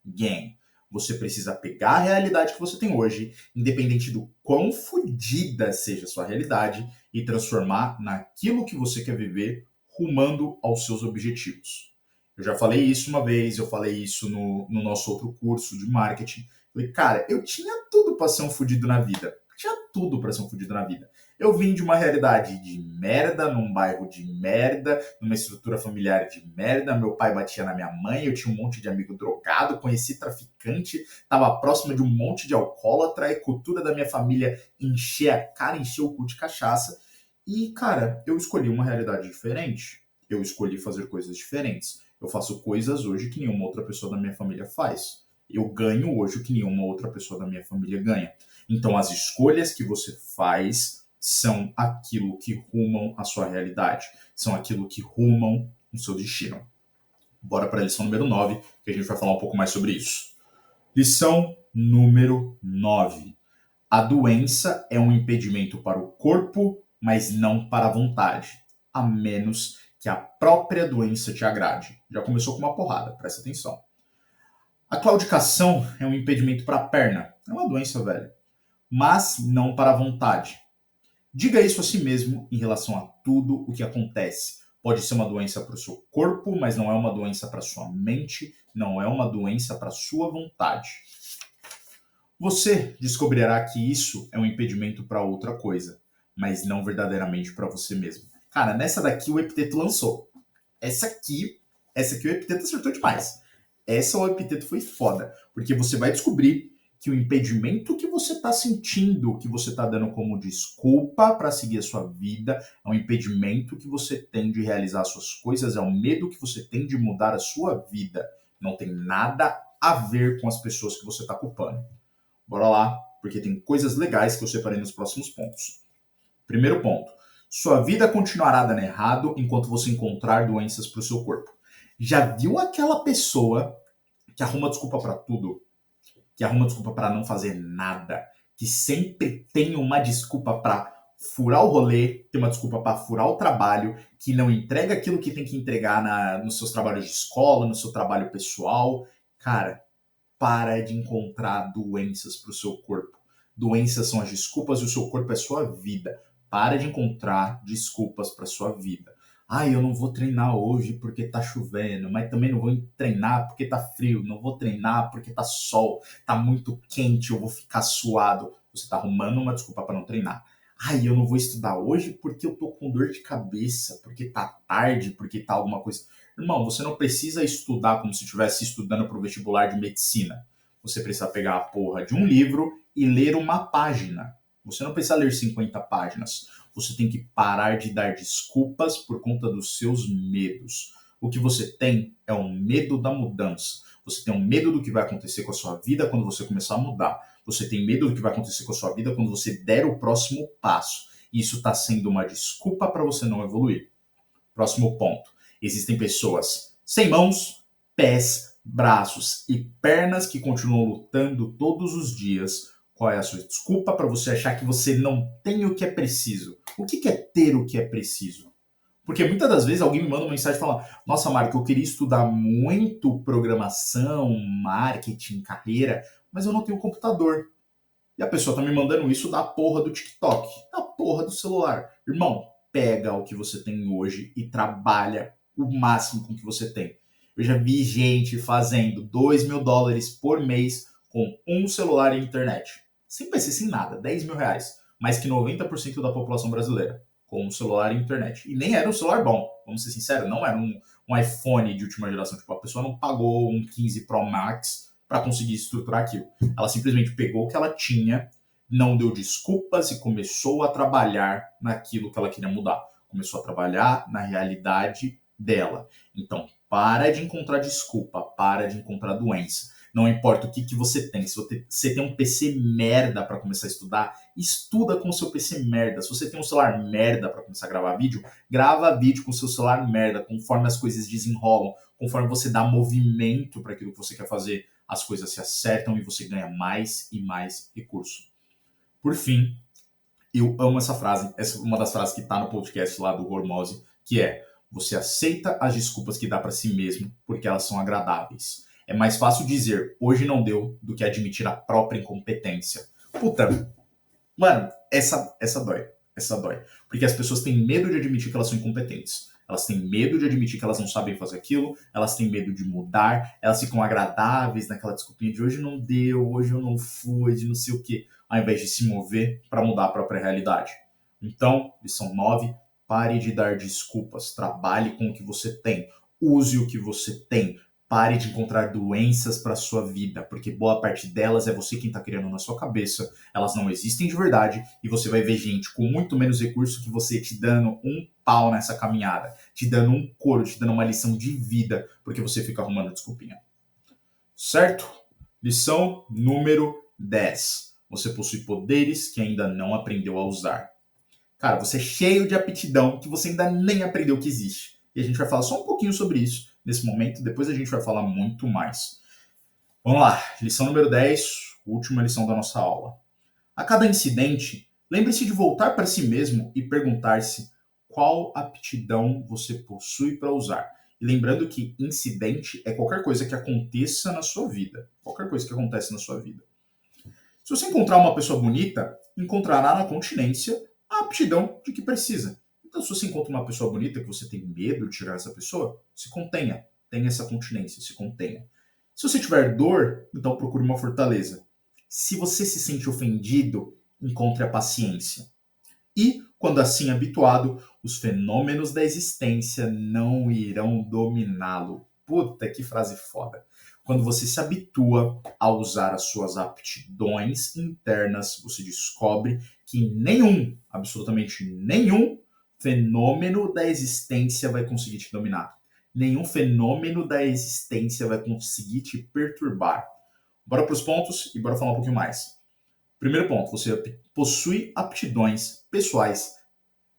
ninguém. Você precisa pegar a realidade que você tem hoje, independente do quão fodida seja a sua realidade, e transformar naquilo que você quer viver, rumando aos seus objetivos. Eu já falei isso uma vez, eu falei isso no nosso outro curso de marketing. Falei, cara, eu tinha tudo para ser um fudido na vida. Tinha tudo para ser um fudido na vida. Eu vim de uma realidade de merda, num bairro de merda, numa estrutura familiar de merda. Meu pai batia na minha mãe, eu tinha um monte de amigo drogado, conheci traficante, estava próximo de um monte de alcoólatra, a cultura da minha família encher a cara, encher o cu de cachaça. E, cara, eu escolhi uma realidade diferente. Eu escolhi fazer coisas diferentes. Eu faço coisas hoje que nenhuma outra pessoa da minha família faz. Eu ganho hoje o que nenhuma outra pessoa da minha família ganha. Então, as escolhas que você faz são aquilo que rumam a sua realidade, são aquilo que rumam o seu destino. Bora para a lição número 9, que a gente vai falar um pouco mais sobre isso. Lição número 9. A doença é um impedimento para o corpo, mas não para a vontade, a menos que a própria doença te agrade. Já começou com uma porrada, presta atenção. A claudicação é um impedimento para a perna, é uma doença, velho, mas não para a vontade. Diga isso a si mesmo em relação a tudo o que acontece. Pode ser uma doença para o seu corpo, mas não é uma doença para a sua mente, não é uma doença para a sua vontade. Você descobrirá que isso é um impedimento para outra coisa, mas não verdadeiramente para você mesmo. Cara, nessa daqui o Epiteto lançou. Essa aqui o Epiteto acertou demais. Essa o Epiteto foi foda, porque você vai descobrir que o impedimento que você está sentindo, que você está dando como desculpa para seguir a sua vida, é um impedimento que você tem de realizar as suas coisas, é um medo que você tem de mudar a sua vida. Não tem nada a ver com as pessoas que você está culpando. Bora lá, porque tem coisas legais que eu separei nos próximos pontos. Primeiro ponto. Sua vida continuará dando errado enquanto você encontrar doenças para o seu corpo. Já viu aquela pessoa que arruma desculpa para tudo? Que arruma desculpa para não fazer nada? Que sempre tem uma desculpa para furar o rolê, tem uma desculpa para furar o trabalho, que não entrega aquilo que tem que entregar nos seus trabalhos de escola, no seu trabalho pessoal. Cara, para de encontrar doenças para o seu corpo. Doenças são as desculpas e o seu corpo é sua vida. Para de encontrar desculpas para sua vida. Eu não vou treinar hoje porque tá chovendo, mas também não vou treinar porque tá frio, não vou treinar porque tá sol, tá muito quente, eu vou ficar suado. Você tá arrumando uma desculpa para não treinar. Eu não vou estudar hoje porque eu tô com dor de cabeça, porque tá tarde, porque tá alguma coisa. Irmão, você não precisa estudar como se estivesse estudando para o vestibular de medicina. Você precisa pegar a porra de um livro e ler uma página. Você não precisa ler 50 páginas. Você tem que parar de dar desculpas por conta dos seus medos. O que você tem é um medo da mudança. Você tem um medo do que vai acontecer com a sua vida quando você começar a mudar. Você tem medo do que vai acontecer com a sua vida quando você der o próximo passo. Isso está sendo uma desculpa para você não evoluir. Próximo ponto. Existem pessoas sem mãos, pés, braços e pernas que continuam lutando todos os dias. Qual é a sua desculpa para você achar que você não tem o que é preciso? O que é ter o que é preciso? Porque muitas das vezes alguém me manda uma mensagem falando: nossa, Marco, eu queria estudar muito programação, marketing, carreira, mas eu não tenho computador. E a pessoa tá me mandando isso da porra do TikTok, da porra do celular. Irmão, pega o que você tem hoje e trabalha o máximo com o que você tem. Eu já vi gente fazendo $2.000 por mês com um celular e internet. Sem PC, sem nada, R$10.000. Mais que 90% da população brasileira com um celular e internet. E nem era um celular bom, vamos ser sinceros, não era um iPhone de última geração. Tipo, a pessoa não pagou um 15 Pro Max para conseguir estruturar aquilo. Ela simplesmente pegou o que ela tinha, não deu desculpas e começou a trabalhar naquilo que ela queria mudar. Começou a trabalhar na realidade dela. Então, para de encontrar desculpa, para de encontrar doença. Não importa o que você tem. Se você tem um PC merda para começar a estudar, estuda com o seu PC merda. Se você tem um celular merda para começar a gravar vídeo, grava vídeo com o seu celular merda, conforme as coisas desenrolam, conforme você dá movimento para aquilo que você quer fazer, as coisas se acertam e você ganha mais e mais recurso. Por fim, eu amo essa frase, essa é uma das frases que está no podcast lá do Hormose, que é: você aceita as desculpas que dá para si mesmo porque elas são agradáveis. É mais fácil dizer hoje não deu do que admitir a própria incompetência. Puta, mano, essa dói. Essa dói. Porque as pessoas têm medo de admitir que elas são incompetentes. Elas têm medo de admitir que elas não sabem fazer aquilo, elas têm medo de mudar, elas ficam agradáveis naquela desculpinha de hoje não deu, hoje eu não fui, de não sei o quê, ao invés de se mover para mudar a própria realidade. Então, lição 9, pare de dar desculpas, trabalhe com o que você tem, use o que você tem, pare de encontrar doenças para sua vida, porque boa parte delas é você quem está criando na sua cabeça, elas não existem de verdade e você vai ver gente com muito menos recurso que você te dando um pau nessa caminhada, te dando um couro, te dando uma lição de vida, porque você fica arrumando desculpinha. Certo? Lição número 10. Você possui poderes que ainda não aprendeu a usar. Cara, você é cheio de aptidão que você ainda nem aprendeu que existe. E a gente vai falar só um pouquinho sobre isso nesse momento, depois a gente vai falar muito mais. Vamos lá, lição número 10, última lição da nossa aula. A cada incidente, lembre-se de voltar para si mesmo e perguntar-se qual aptidão você possui para usar. E lembrando que incidente é qualquer coisa que aconteça na sua vida. Qualquer coisa que acontece na sua vida. Se você encontrar uma pessoa bonita, encontrará na continência a aptidão de que precisa. Então, se você encontra uma pessoa bonita que você tem medo de tirar essa pessoa, se contenha. Tenha essa continência, se contenha. Se você tiver dor, então procure uma fortaleza. Se você se sente ofendido, encontre a paciência. E, quando assim habituado, os fenômenos da existência não irão dominá-lo. Puta, que frase foda. Quando você se habitua a usar as suas aptidões internas, você descobre que nenhum, absolutamente nenhum, fenômeno da existência vai conseguir te dominar. Nenhum fenômeno da existência vai conseguir te perturbar. Bora para os pontos e bora falar um pouquinho mais. Primeiro ponto, você possui aptidões pessoais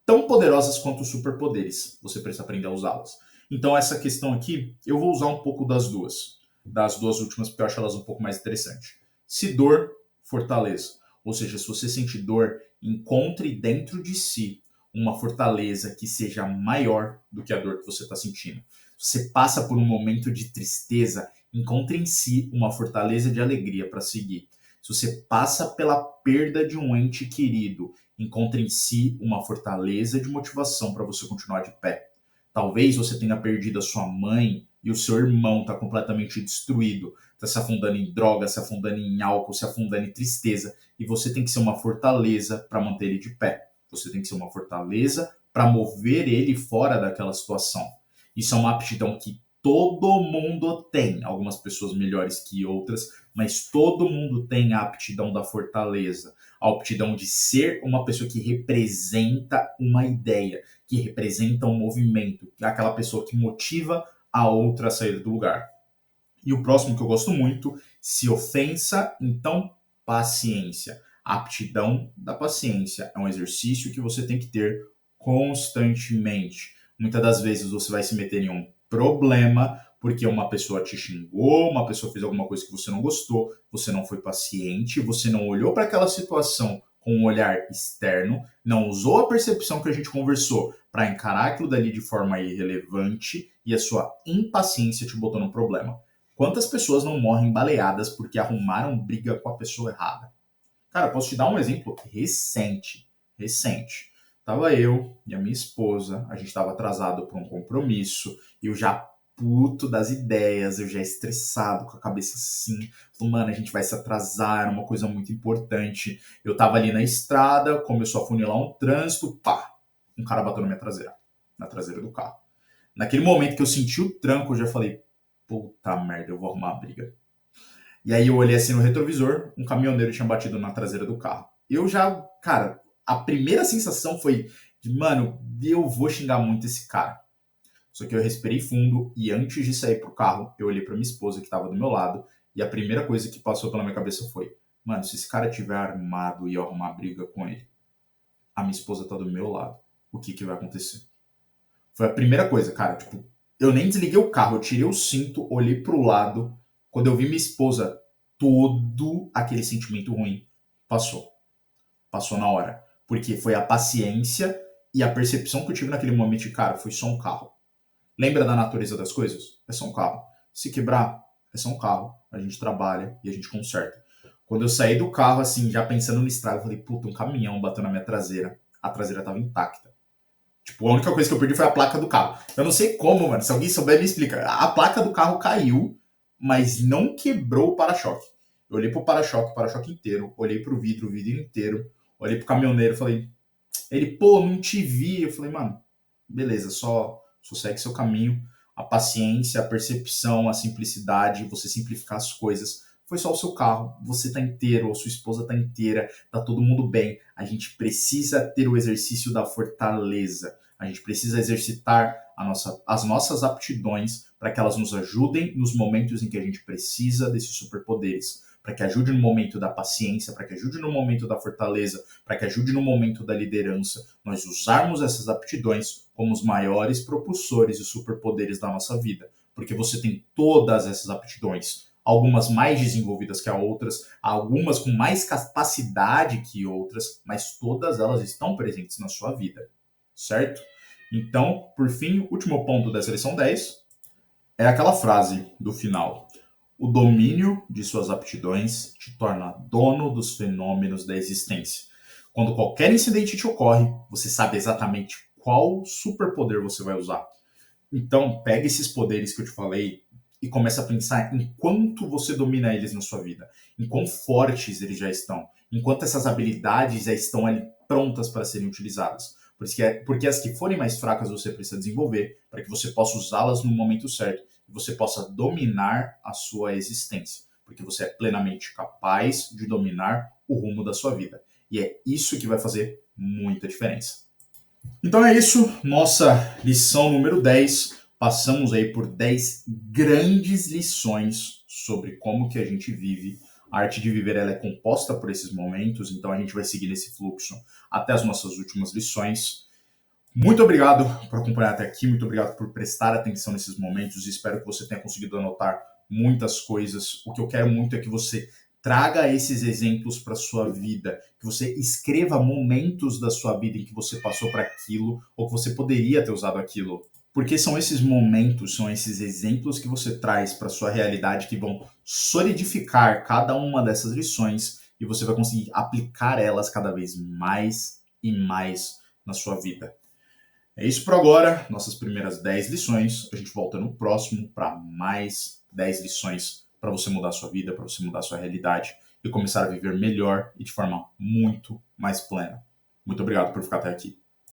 tão poderosas quanto os superpoderes. Você precisa aprender a usá-las. Então, essa questão aqui, eu vou usar um pouco das duas últimas, porque eu acho elas um pouco mais interessantes. Se dor, fortaleza. Ou seja, se você sente dor, encontre dentro de si uma fortaleza que seja maior do que a dor que você está sentindo. Se você passa por um momento de tristeza, encontre em si uma fortaleza de alegria para seguir. Se você passa pela perda de um ente querido, encontre em si uma fortaleza de motivação para você continuar de pé. Talvez você tenha perdido a sua mãe e o seu irmão está completamente destruído, está se afundando em droga, se afundando em álcool, se afundando em tristeza, e você tem que ser uma fortaleza para manter ele de pé. Você tem que ser uma fortaleza para mover ele fora daquela situação. Isso é uma aptidão que todo mundo tem, algumas pessoas melhores que outras, mas todo mundo tem a aptidão da fortaleza, a aptidão de ser uma pessoa que representa uma ideia, que representa um movimento, aquela pessoa que motiva a outra a sair do lugar. E o próximo que eu gosto muito, se ofensa, então paciência. A aptidão da paciência é um exercício que você tem que ter constantemente. Muitas das vezes você vai se meter em um problema porque uma pessoa te xingou, uma pessoa fez alguma coisa que você não gostou, você não foi paciente, você não olhou para aquela situação com um olhar externo, não usou a percepção que a gente conversou para encarar aquilo dali de forma irrelevante e a sua impaciência te botou no problema. Quantas pessoas não morrem baleadas porque arrumaram briga com a pessoa errada? Cara, posso te dar um exemplo recente. Recente. Tava eu e a minha esposa, a gente estava atrasado para um compromisso, e eu já puto das ideias, eu já estressado, com a cabeça assim, falando, mano, a gente vai se atrasar, era uma coisa muito importante. Eu tava ali na estrada, começou a funilar um trânsito, pá, um cara bateu na traseira do carro. Naquele momento que eu senti o tranco, eu já falei, puta merda, eu vou arrumar a briga. E aí eu olhei assim no retrovisor, um caminhoneiro tinha batido na traseira do carro. Eu já, cara, a primeira sensação foi de, mano, eu vou xingar muito esse cara. Só que eu respirei fundo e antes de sair pro carro, eu olhei pra minha esposa que estava do meu lado e a primeira coisa que passou pela minha cabeça foi, mano, se esse cara tiver armado e eu arrumar briga com ele, a minha esposa tá do meu lado. O que vai acontecer? Foi a primeira coisa, cara, tipo, Eu nem desliguei o carro, eu tirei o cinto, olhei pro lado. Quando eu vi minha esposa, todo aquele sentimento ruim passou. Passou na hora. Porque foi a paciência e a percepção que eu tive naquele momento de, cara, foi só um carro. Lembra da natureza das coisas? É só um carro. Se quebrar, é só um carro. A gente trabalha e a gente conserta. Quando eu saí do carro, assim, já pensando no estrago, eu falei, puta, um caminhão bateu na minha traseira. A traseira tava intacta. Tipo, a única coisa que eu perdi foi a placa do carro. Eu não sei como, mano. Se alguém souber, me explica. A placa do carro caiu, mas não quebrou o para-choque. Eu olhei pro para-choque, o para-choque inteiro. Olhei pro vidro, o vidro inteiro. Olhei pro caminhoneiro, falei... Ele, pô, não te vi. Eu falei, mano, beleza, só segue seu caminho. A paciência, a percepção, a simplicidade, você simplificar as coisas. Foi só o seu carro, você tá inteiro, a sua esposa tá inteira, tá todo mundo bem. A gente precisa ter o exercício da fortaleza. A gente precisa exercitar as nossas aptidões para que elas nos ajudem nos momentos em que a gente precisa desses superpoderes. Para que ajude no momento da paciência, para que ajude no momento da fortaleza, para que ajude no momento da liderança, nós usarmos essas aptidões como os maiores propulsores e superpoderes da nossa vida. Porque você tem todas essas aptidões, algumas mais desenvolvidas que outras, algumas com mais capacidade que outras, mas todas elas estão presentes na sua vida, certo? Então, por fim, o último ponto dessa lição 10 é aquela frase do final. O domínio de suas aptidões te torna dono dos fenômenos da existência. Quando qualquer incidente te ocorre, você sabe exatamente qual superpoder você vai usar. Então, pega esses poderes que eu te falei e começa a pensar em quanto você domina eles na sua vida, em quão fortes eles já estão, em quanto essas habilidades já estão ali prontas para serem utilizadas. Porque as que forem mais fracas você precisa desenvolver para que você possa usá-las no momento certo e você possa dominar a sua existência, porque você é plenamente capaz de dominar o rumo da sua vida. E é isso que vai fazer muita diferença. Então é isso, nossa lição número 10. Passamos aí por 10 grandes lições sobre como que a gente vive. A arte de viver ela é composta por esses momentos, então a gente vai seguir nesse fluxo até as nossas últimas lições. Muito obrigado por acompanhar até aqui, muito obrigado por prestar atenção nesses momentos. Espero que você tenha conseguido anotar muitas coisas. O que eu quero muito é que você traga esses exemplos para sua vida, que você escreva momentos da sua vida em que você passou por aquilo ou que você poderia ter usado aquilo. Porque são esses momentos, são esses exemplos que você traz para sua realidade que vão solidificar cada uma dessas lições e você vai conseguir aplicar elas cada vez mais e mais na sua vida. É isso por agora, nossas primeiras 10 lições. A gente volta no próximo para mais 10 lições para você mudar a sua vida, para você mudar a sua realidade e começar a viver melhor e de forma muito mais plena. Muito obrigado por ficar até aqui.